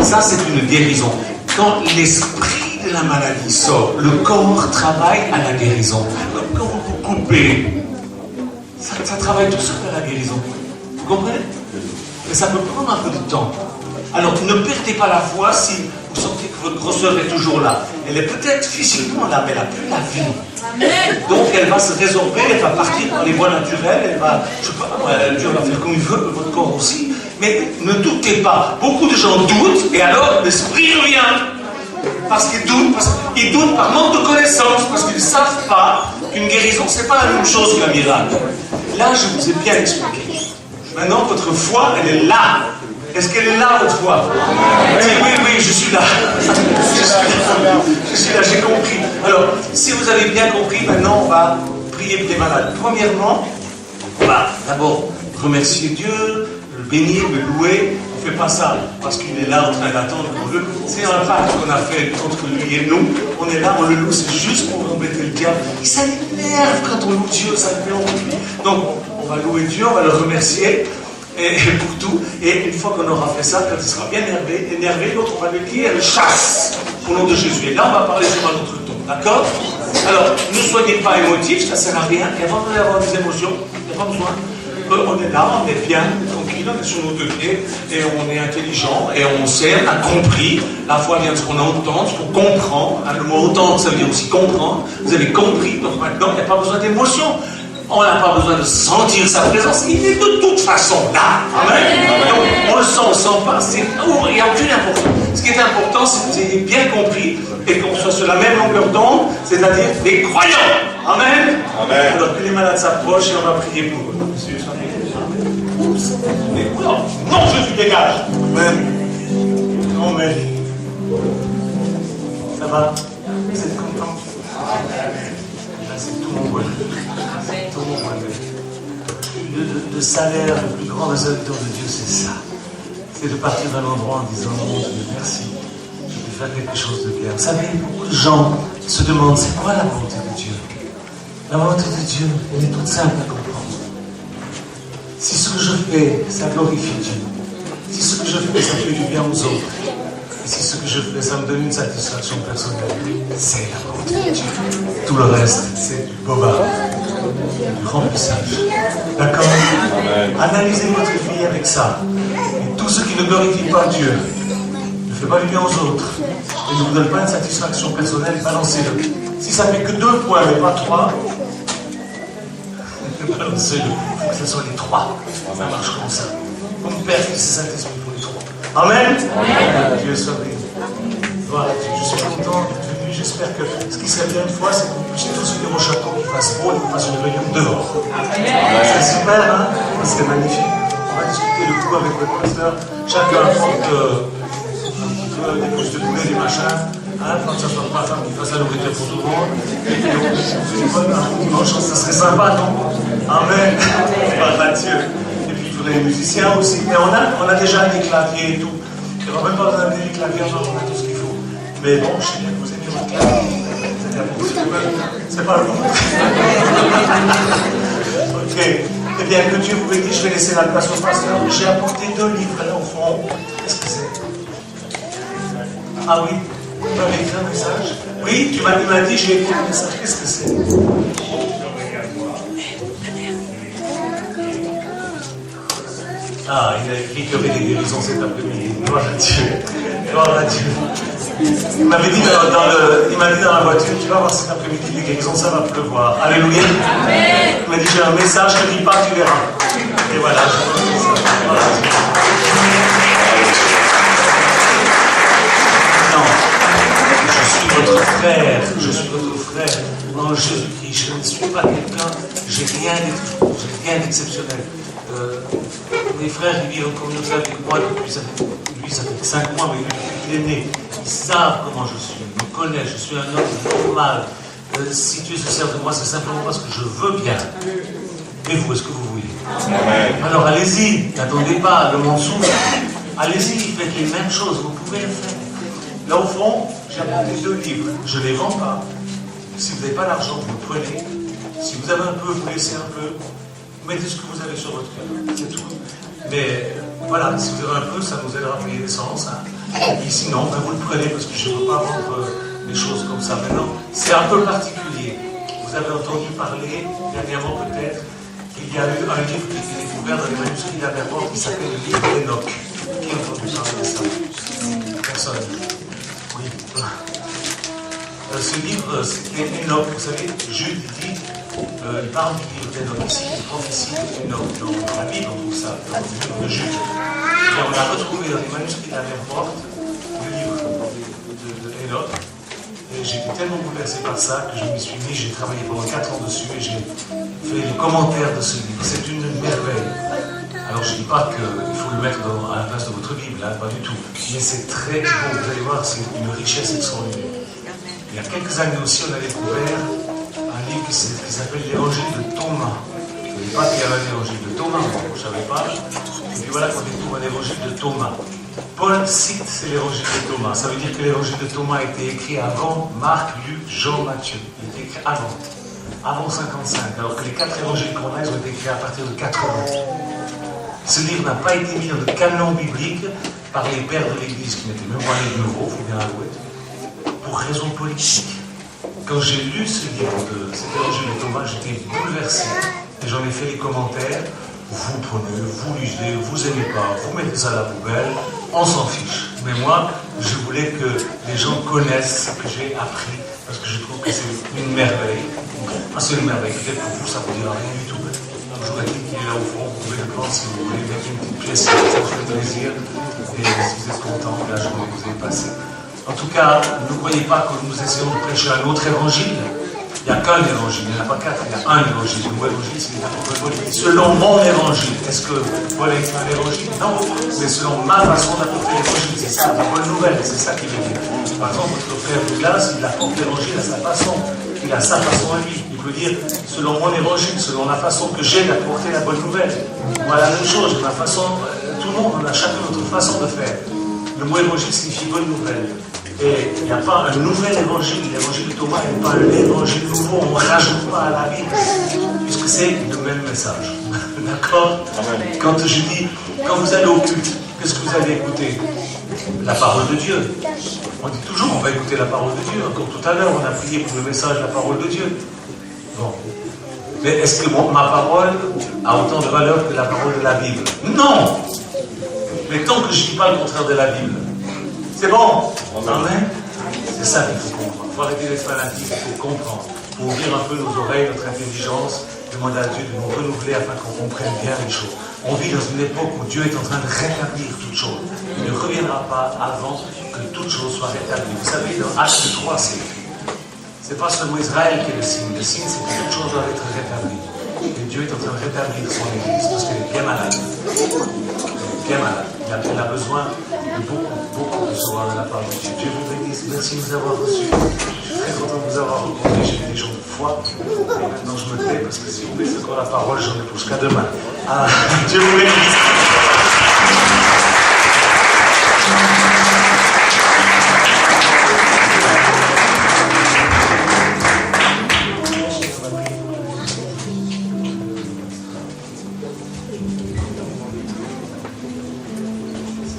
Ça, c'est une guérison. Quand l'esprit de la maladie sort, le corps travaille à la guérison. Quand vous couper, ça travaille tout seul à la guérison. Vous comprenez? Mais ça peut prendre un peu de temps. Alors ne perdez pas la foi si vous sentez que votre grosseur est toujours là. Elle est peut-être physiquement là, mais elle n'a plus la vie. Donc elle va se résorber, elle va partir par les voies naturelles, elle va, je sais pas, Dieu va faire comme il veut, votre corps aussi. Mais ne doutez pas. Beaucoup de gens doutent et alors l'esprit revient. Parce qu'ils doutent par manque de connaissance, parce qu'ils ne savent pas qu'une guérison, ce n'est pas la même chose qu'un miracle. Là, je vous ai bien expliqué. Maintenant, votre foi, elle est là. Est-ce qu'elle est là, votre foi? Oui, je suis là. Je suis là, j'ai compris. Alors, si vous avez bien compris, maintenant, on va prier pour les malades. Premièrement, on va d'abord remercier Dieu, le bénir, le louer. On ne fait pas ça parce qu'il est là en train d'attendre qu'on veut. C'est un pacte qu'on a fait entre lui et nous. On est là, on le loue, c'est juste pour embêter le diable. Et ça l'énerve quand on loue Dieu, ça le fait envie. Donc, on va louer Dieu, on va le remercier et pour tout. Et une fois qu'on aura fait ça, quand il sera bien énervé, l'autre, on va lui dire chasse au nom de Jésus. Et là, on va parler sur un autre ton. D'accord? Alors, ne soyez pas émotifs, ça ne sert à rien. Il n'y a pas besoin d'avoir des émotions. Il n'y a pas besoin. On est là, on est bien, tranquille, on est sur nos deux pieds, et on est intelligent, et on sait, on a compris. La foi vient de ce qu'on entend, ce qu'on comprend. Le mot entendre, ça veut dire aussi comprendre. Vous avez compris, donc maintenant, il n'y a pas besoin d'émotion. On n'a pas besoin de sentir sa présence. Il est de toute façon là. Amen. Donc, on le sent, on ne sent pas. Il n'y a aucune importance. Ce qui est important, c'est que vous ayez bien compris et qu'on soit sur la même longueur d'onde, c'est-à-dire des croyants. Amen. Amen. Alors que les malades s'approchent et on va prier pour eux. Monsieur, non, Jésus, dégage. Amen. Amen. Ça va? Vous êtes content? Là, c'est tout mon bonheur. Tout mon bonheur. Le salaire le plus grand des œuvres de Dieu, c'est ça. C'est de partir d'un endroit en disant, mon Dieu, merci. Je vais faire quelque chose de bien. Vous savez, beaucoup de gens se demandent, c'est quoi la volonté de Dieu? La volonté de Dieu, elle est toute simple à comprendre. Si ce que je fais, ça glorifie Dieu, si ce que je fais, ça fait du bien aux autres, et si ce que je fais, ça me donne une satisfaction personnelle, c'est la volonté de Dieu. Tout le reste, c'est du bobard, du remplissage. D'accord? Analysez votre vie avec ça. Et tout ce qui ne glorifie pas Dieu, ne fait pas du bien aux autres, et ne vous donne pas une satisfaction personnelle, balancez-le. Si ça fait que 2 points, mais pas 3, balancez-le. Il faut que ce soit les 3. Ça marche comme ça. Comme Père, Fils et Saint-Esprit pour les 3. Amen. Dieu soit béni. Voilà, je suis content d'être venu. J'espère que ce qui serait bien une fois, c'est que vous puissiez tous venir au château, qu'il fasse beau et qu'on fasse une réunion dehors. C'est super, hein? C'est magnifique. On va discuter le coup avec le pasteur. Chacun apporte des couches de poulet, des machins. Quand ça soit ma femme qui fasse la nourriture pour tout le monde. Et puis un dimanche, ça serait sympa, non? Amen. Voilà, Dieu. Et puis il faudrait les musiciens aussi. Mais on a déjà des claviers et tout. Il n'y aura même pas besoin des claviers, on a tout ce qu'il faut. Mais bon, je sais bien que vous aimez votre clavier. C'est pas le bon. Ok. Eh bien, que Dieu vous bénisse. Je vais laisser la place au pasteur. J'ai apporté 2 livres là au fond. Qu'est-ce que c'est? Ah oui. Tu m'avais écrit un message? Oui, il m'a dit, j'ai écrit un message. Qu'est-ce que c'est? Ah, il a écrit qu'il y avait des guérisons cet après-midi. Gloire à Dieu. Gloire à Dieu. Il m'a dit dans la voiture, tu vas voir cet après-midi des guérisons, ça va pleuvoir. Alléluia. Amen. Il m'a dit, j'ai un message, ne te dis pas, tu verras. Et voilà, je vous dis ça. Gloire à Dieu. Votre frère, je suis votre frère en Jésus-Christ. Je ne suis pas quelqu'un, j'ai rien d'exceptionnel. Mes frères, ils vivent en communauté avec moi depuis, ça fait 5 mois, mais depuis qu'il est né. Ils savent comment je suis, ils me connaissent, je suis un homme normal. Si Dieu se sert de moi, c'est simplement parce que je veux bien. Et vous, est-ce que vous voulez? Alors allez-y, n'attendez pas, le monde souffre. Allez-y, faites les mêmes choses, vous pouvez le faire. Là au fond, j'ai apporté 2 livres. Je ne les vends pas. Si vous n'avez pas l'argent, vous le prenez. Si vous avez un peu, vous laissez un peu. Vous mettez ce que vous avez sur votre cœur. C'est tout. Mais voilà, si vous avez un peu, ça nous aidera à payer l'essence. Hein. Et puis sinon, vous le prenez parce que je ne veux pas vendre des choses comme ça maintenant. C'est un peu particulier. Vous avez entendu parler, dernièrement peut-être, qu'il y a eu un livre qui a été découvert dans les manuscrits d'Aberforth qui s'appelle le livre d'Enoch. Qui a entendu parler de ça? Personne. Oui. Ce livre, c'était Enoch. Vous savez, Jude dit, il parle du livre d'Enoch ici, il prophétie d'Enoch. Dans la Bible, on trouve ça, dans le livre de Jude. Et on a retrouvé dans les manuscrits d'Aberforth le livre de Enoch. Et j'ai été tellement bouleversé par ça que je m'y suis mis, j'ai travaillé pendant 4 ans dessus et j'ai fait les commentaires de ce livre. C'est une merveille. Alors je ne dis pas qu'il faut le mettre à la place de votre Bible, hein, pas du tout. Mais c'est très beau, vous allez voir, c'est une richesse extraordinaire. Il y a quelques années aussi, on a découvert un livre qui s'appelle l'Évangile de Thomas. Je ne savais pas qu'il y avait un Évangile de Thomas, je ne savais pas. Et puis voilà qu'on découvre un Évangile de Thomas. Paul cite c'est l'Évangile de Thomas. Ça veut dire que l'Évangile de Thomas a été écrit avant Marc, Luc, Jean, Matthieu. Il a été écrit avant 55, alors que les 4 évangiles qu'on a, ils ont été écrits à partir de 80. Ce livre n'a pas été mis dans le canon biblique par les pères de l'Église, qui n'étaient même pas les nouveaux, il faut bien l'avouer, pour raison politique. Quand j'ai lu ce livre de cet Évangile de Thomas, j'étais bouleversé. Et j'en ai fait les commentaires. Vous prenez, vous lisez, vous n'aimez pas, vous mettez ça à la poubelle, on s'en fiche. Mais moi, je voulais que les gens connaissent ce que j'ai appris, parce que je trouve que c'est une merveille. Ah, c'est une merveille, peut-être pour vous, ça ne vous dira rien du tout. Donc, je vous ai dit qu'il est là au fond, vous pouvez le prendre si vous voulez, mettre une petite pièce, ça vous fait plaisir. Et si vous êtes content, la journée que vous avez passée. En tout cas, ne croyez pas que nous essayons de prêcher un autre évangile. Il n'y a qu'un évangile, il n'y en a pas 4, il y a un évangile. Le mot évangile, c'est l'apôtre Paul. Selon mon évangile. Est-ce que Paul a écrit un évangile? Non, mais selon ma façon d'apporter l'évangile, c'est ça, la bonne nouvelle, c'est ça qu'il veut dire. Par exemple, votre frère Douglas, il apporte l'évangile à sa façon. Il a sa façon à lui. Il peut dire, selon mon évangile, selon la façon que j'ai d'apporter la bonne nouvelle. Moi, la même chose, ma façon, tout le monde, on a chacun notre façon de faire. Le mot évangile signifie bonne nouvelle. Et il n'y a pas un nouvel évangile. L'évangile de Thomas n'est pas un évangile nouveau. On ne rajoute pas à la Bible, puisque c'est le même message. D'accord? Quand je dis, quand vous allez au culte, qu'est-ce que vous allez écouter? La parole de Dieu. On dit toujours, on va écouter la parole de Dieu. Encore tout à l'heure, on a prié pour le message, la parole de Dieu. Bon. Mais est-ce que ma parole a autant de valeur que la parole de la Bible? Non! Mais tant que je ne dis pas le contraire de la Bible, c'est bon. Amen. C'est ça qu'il faut comprendre. Il faut arrêter d'être fanatique, il faut comprendre. Il faut ouvrir un peu nos oreilles, notre intelligence, demander à Dieu de nous renouveler afin qu'on comprenne bien les choses. On vit dans une époque où Dieu est en train de rétablir toutes choses. Il ne reviendra pas avant que toutes choses soient rétablies. Vous savez, dans Acte 3, c'est pas seulement Israël qui est le signe. Le signe, c'est que toutes choses doivent être rétablies. Et Dieu est en train de rétablir son Église parce qu'elle est bien malade. Bien malade. Il a besoin de beaucoup de recevoir de la part de Dieu. Dieu vous bénisse. Merci de nous avoir reçus. Je suis très content de vous avoir rencontrés. J'ai des gens de foi. Et maintenant, je me tais parce que si vous mettez encore la parole, j'en ai pour jusqu'à demain. Ah, Dieu vous bénisse.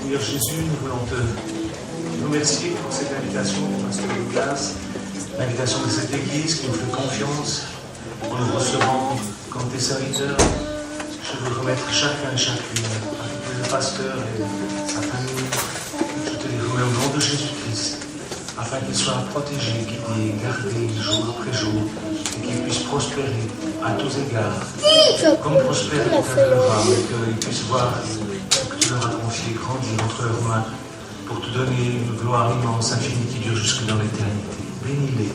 Seigneur Jésus, nous voulons te remercier pour cette invitation du pasteur Douglas, l'invitation de cette Église qui nous fait confiance en nous recevant comme tes serviteurs. Je veux remettre chacun et chacune, le pasteur et sa famille. Je te les remets au nom de Jésus-Christ, afin qu'ils soient protégés, guidés, gardés jour après jour, et qu'ils puissent prospérer à tous égards, comme prospère tout à l'heure, et qu'ils puissent voir ce que tu leur as confié grandir entre leurs mains, pour te donner une gloire immense, infinie, qui dure jusque dans l'éternité. Bénis-les.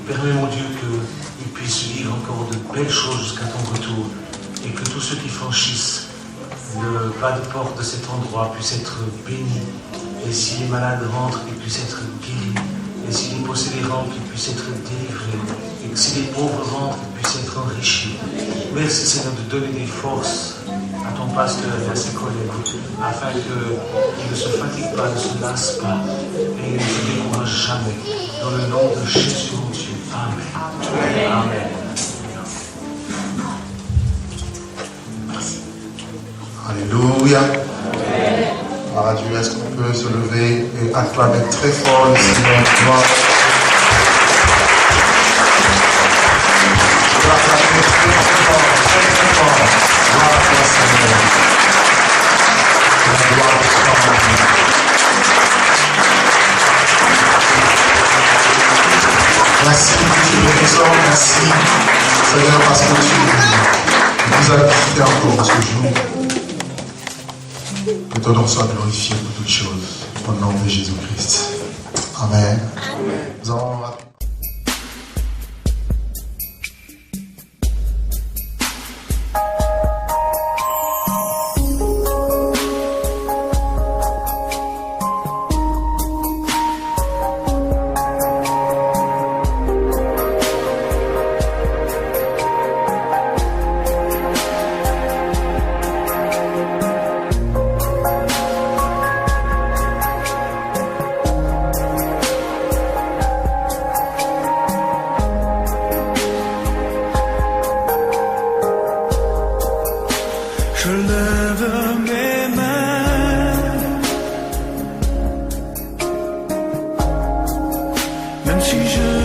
Permets, mon Dieu, qu'ils puissent vivre encore de belles choses jusqu'à ton retour, et que tous ceux qui franchissent le pas de porte de cet endroit puissent être bénis. Et si les malades rentrent, qu'ils puissent être guéris. Et si les possédés rentrent, qu'ils puissent être délivrés. Et que si les pauvres rentrent, qu'ils puissent être enrichis. Merci, Seigneur, de donner des forces à ton pasteur et à ses collègues, afin qu'ils ne se fatiguent pas, ne se lassent pas, et ne se découragent jamais. Dans le nom de Jésus, mon Dieu. Amen. Amen. Alléluia. Gloire à Dieu. Est-ce qu'on peut se lever et acclamer très fort le Seigneur? gloire à toi, Seigneur. La gloire à toi, mon Dieu. Merci pour ce présent, merci Seigneur parce que tu nous as visité encore ce jour. Que ton nom soit glorifié pour toutes choses. Au nom de Jésus-Christ. Amen. Nous allons Je lève mes mains, même si je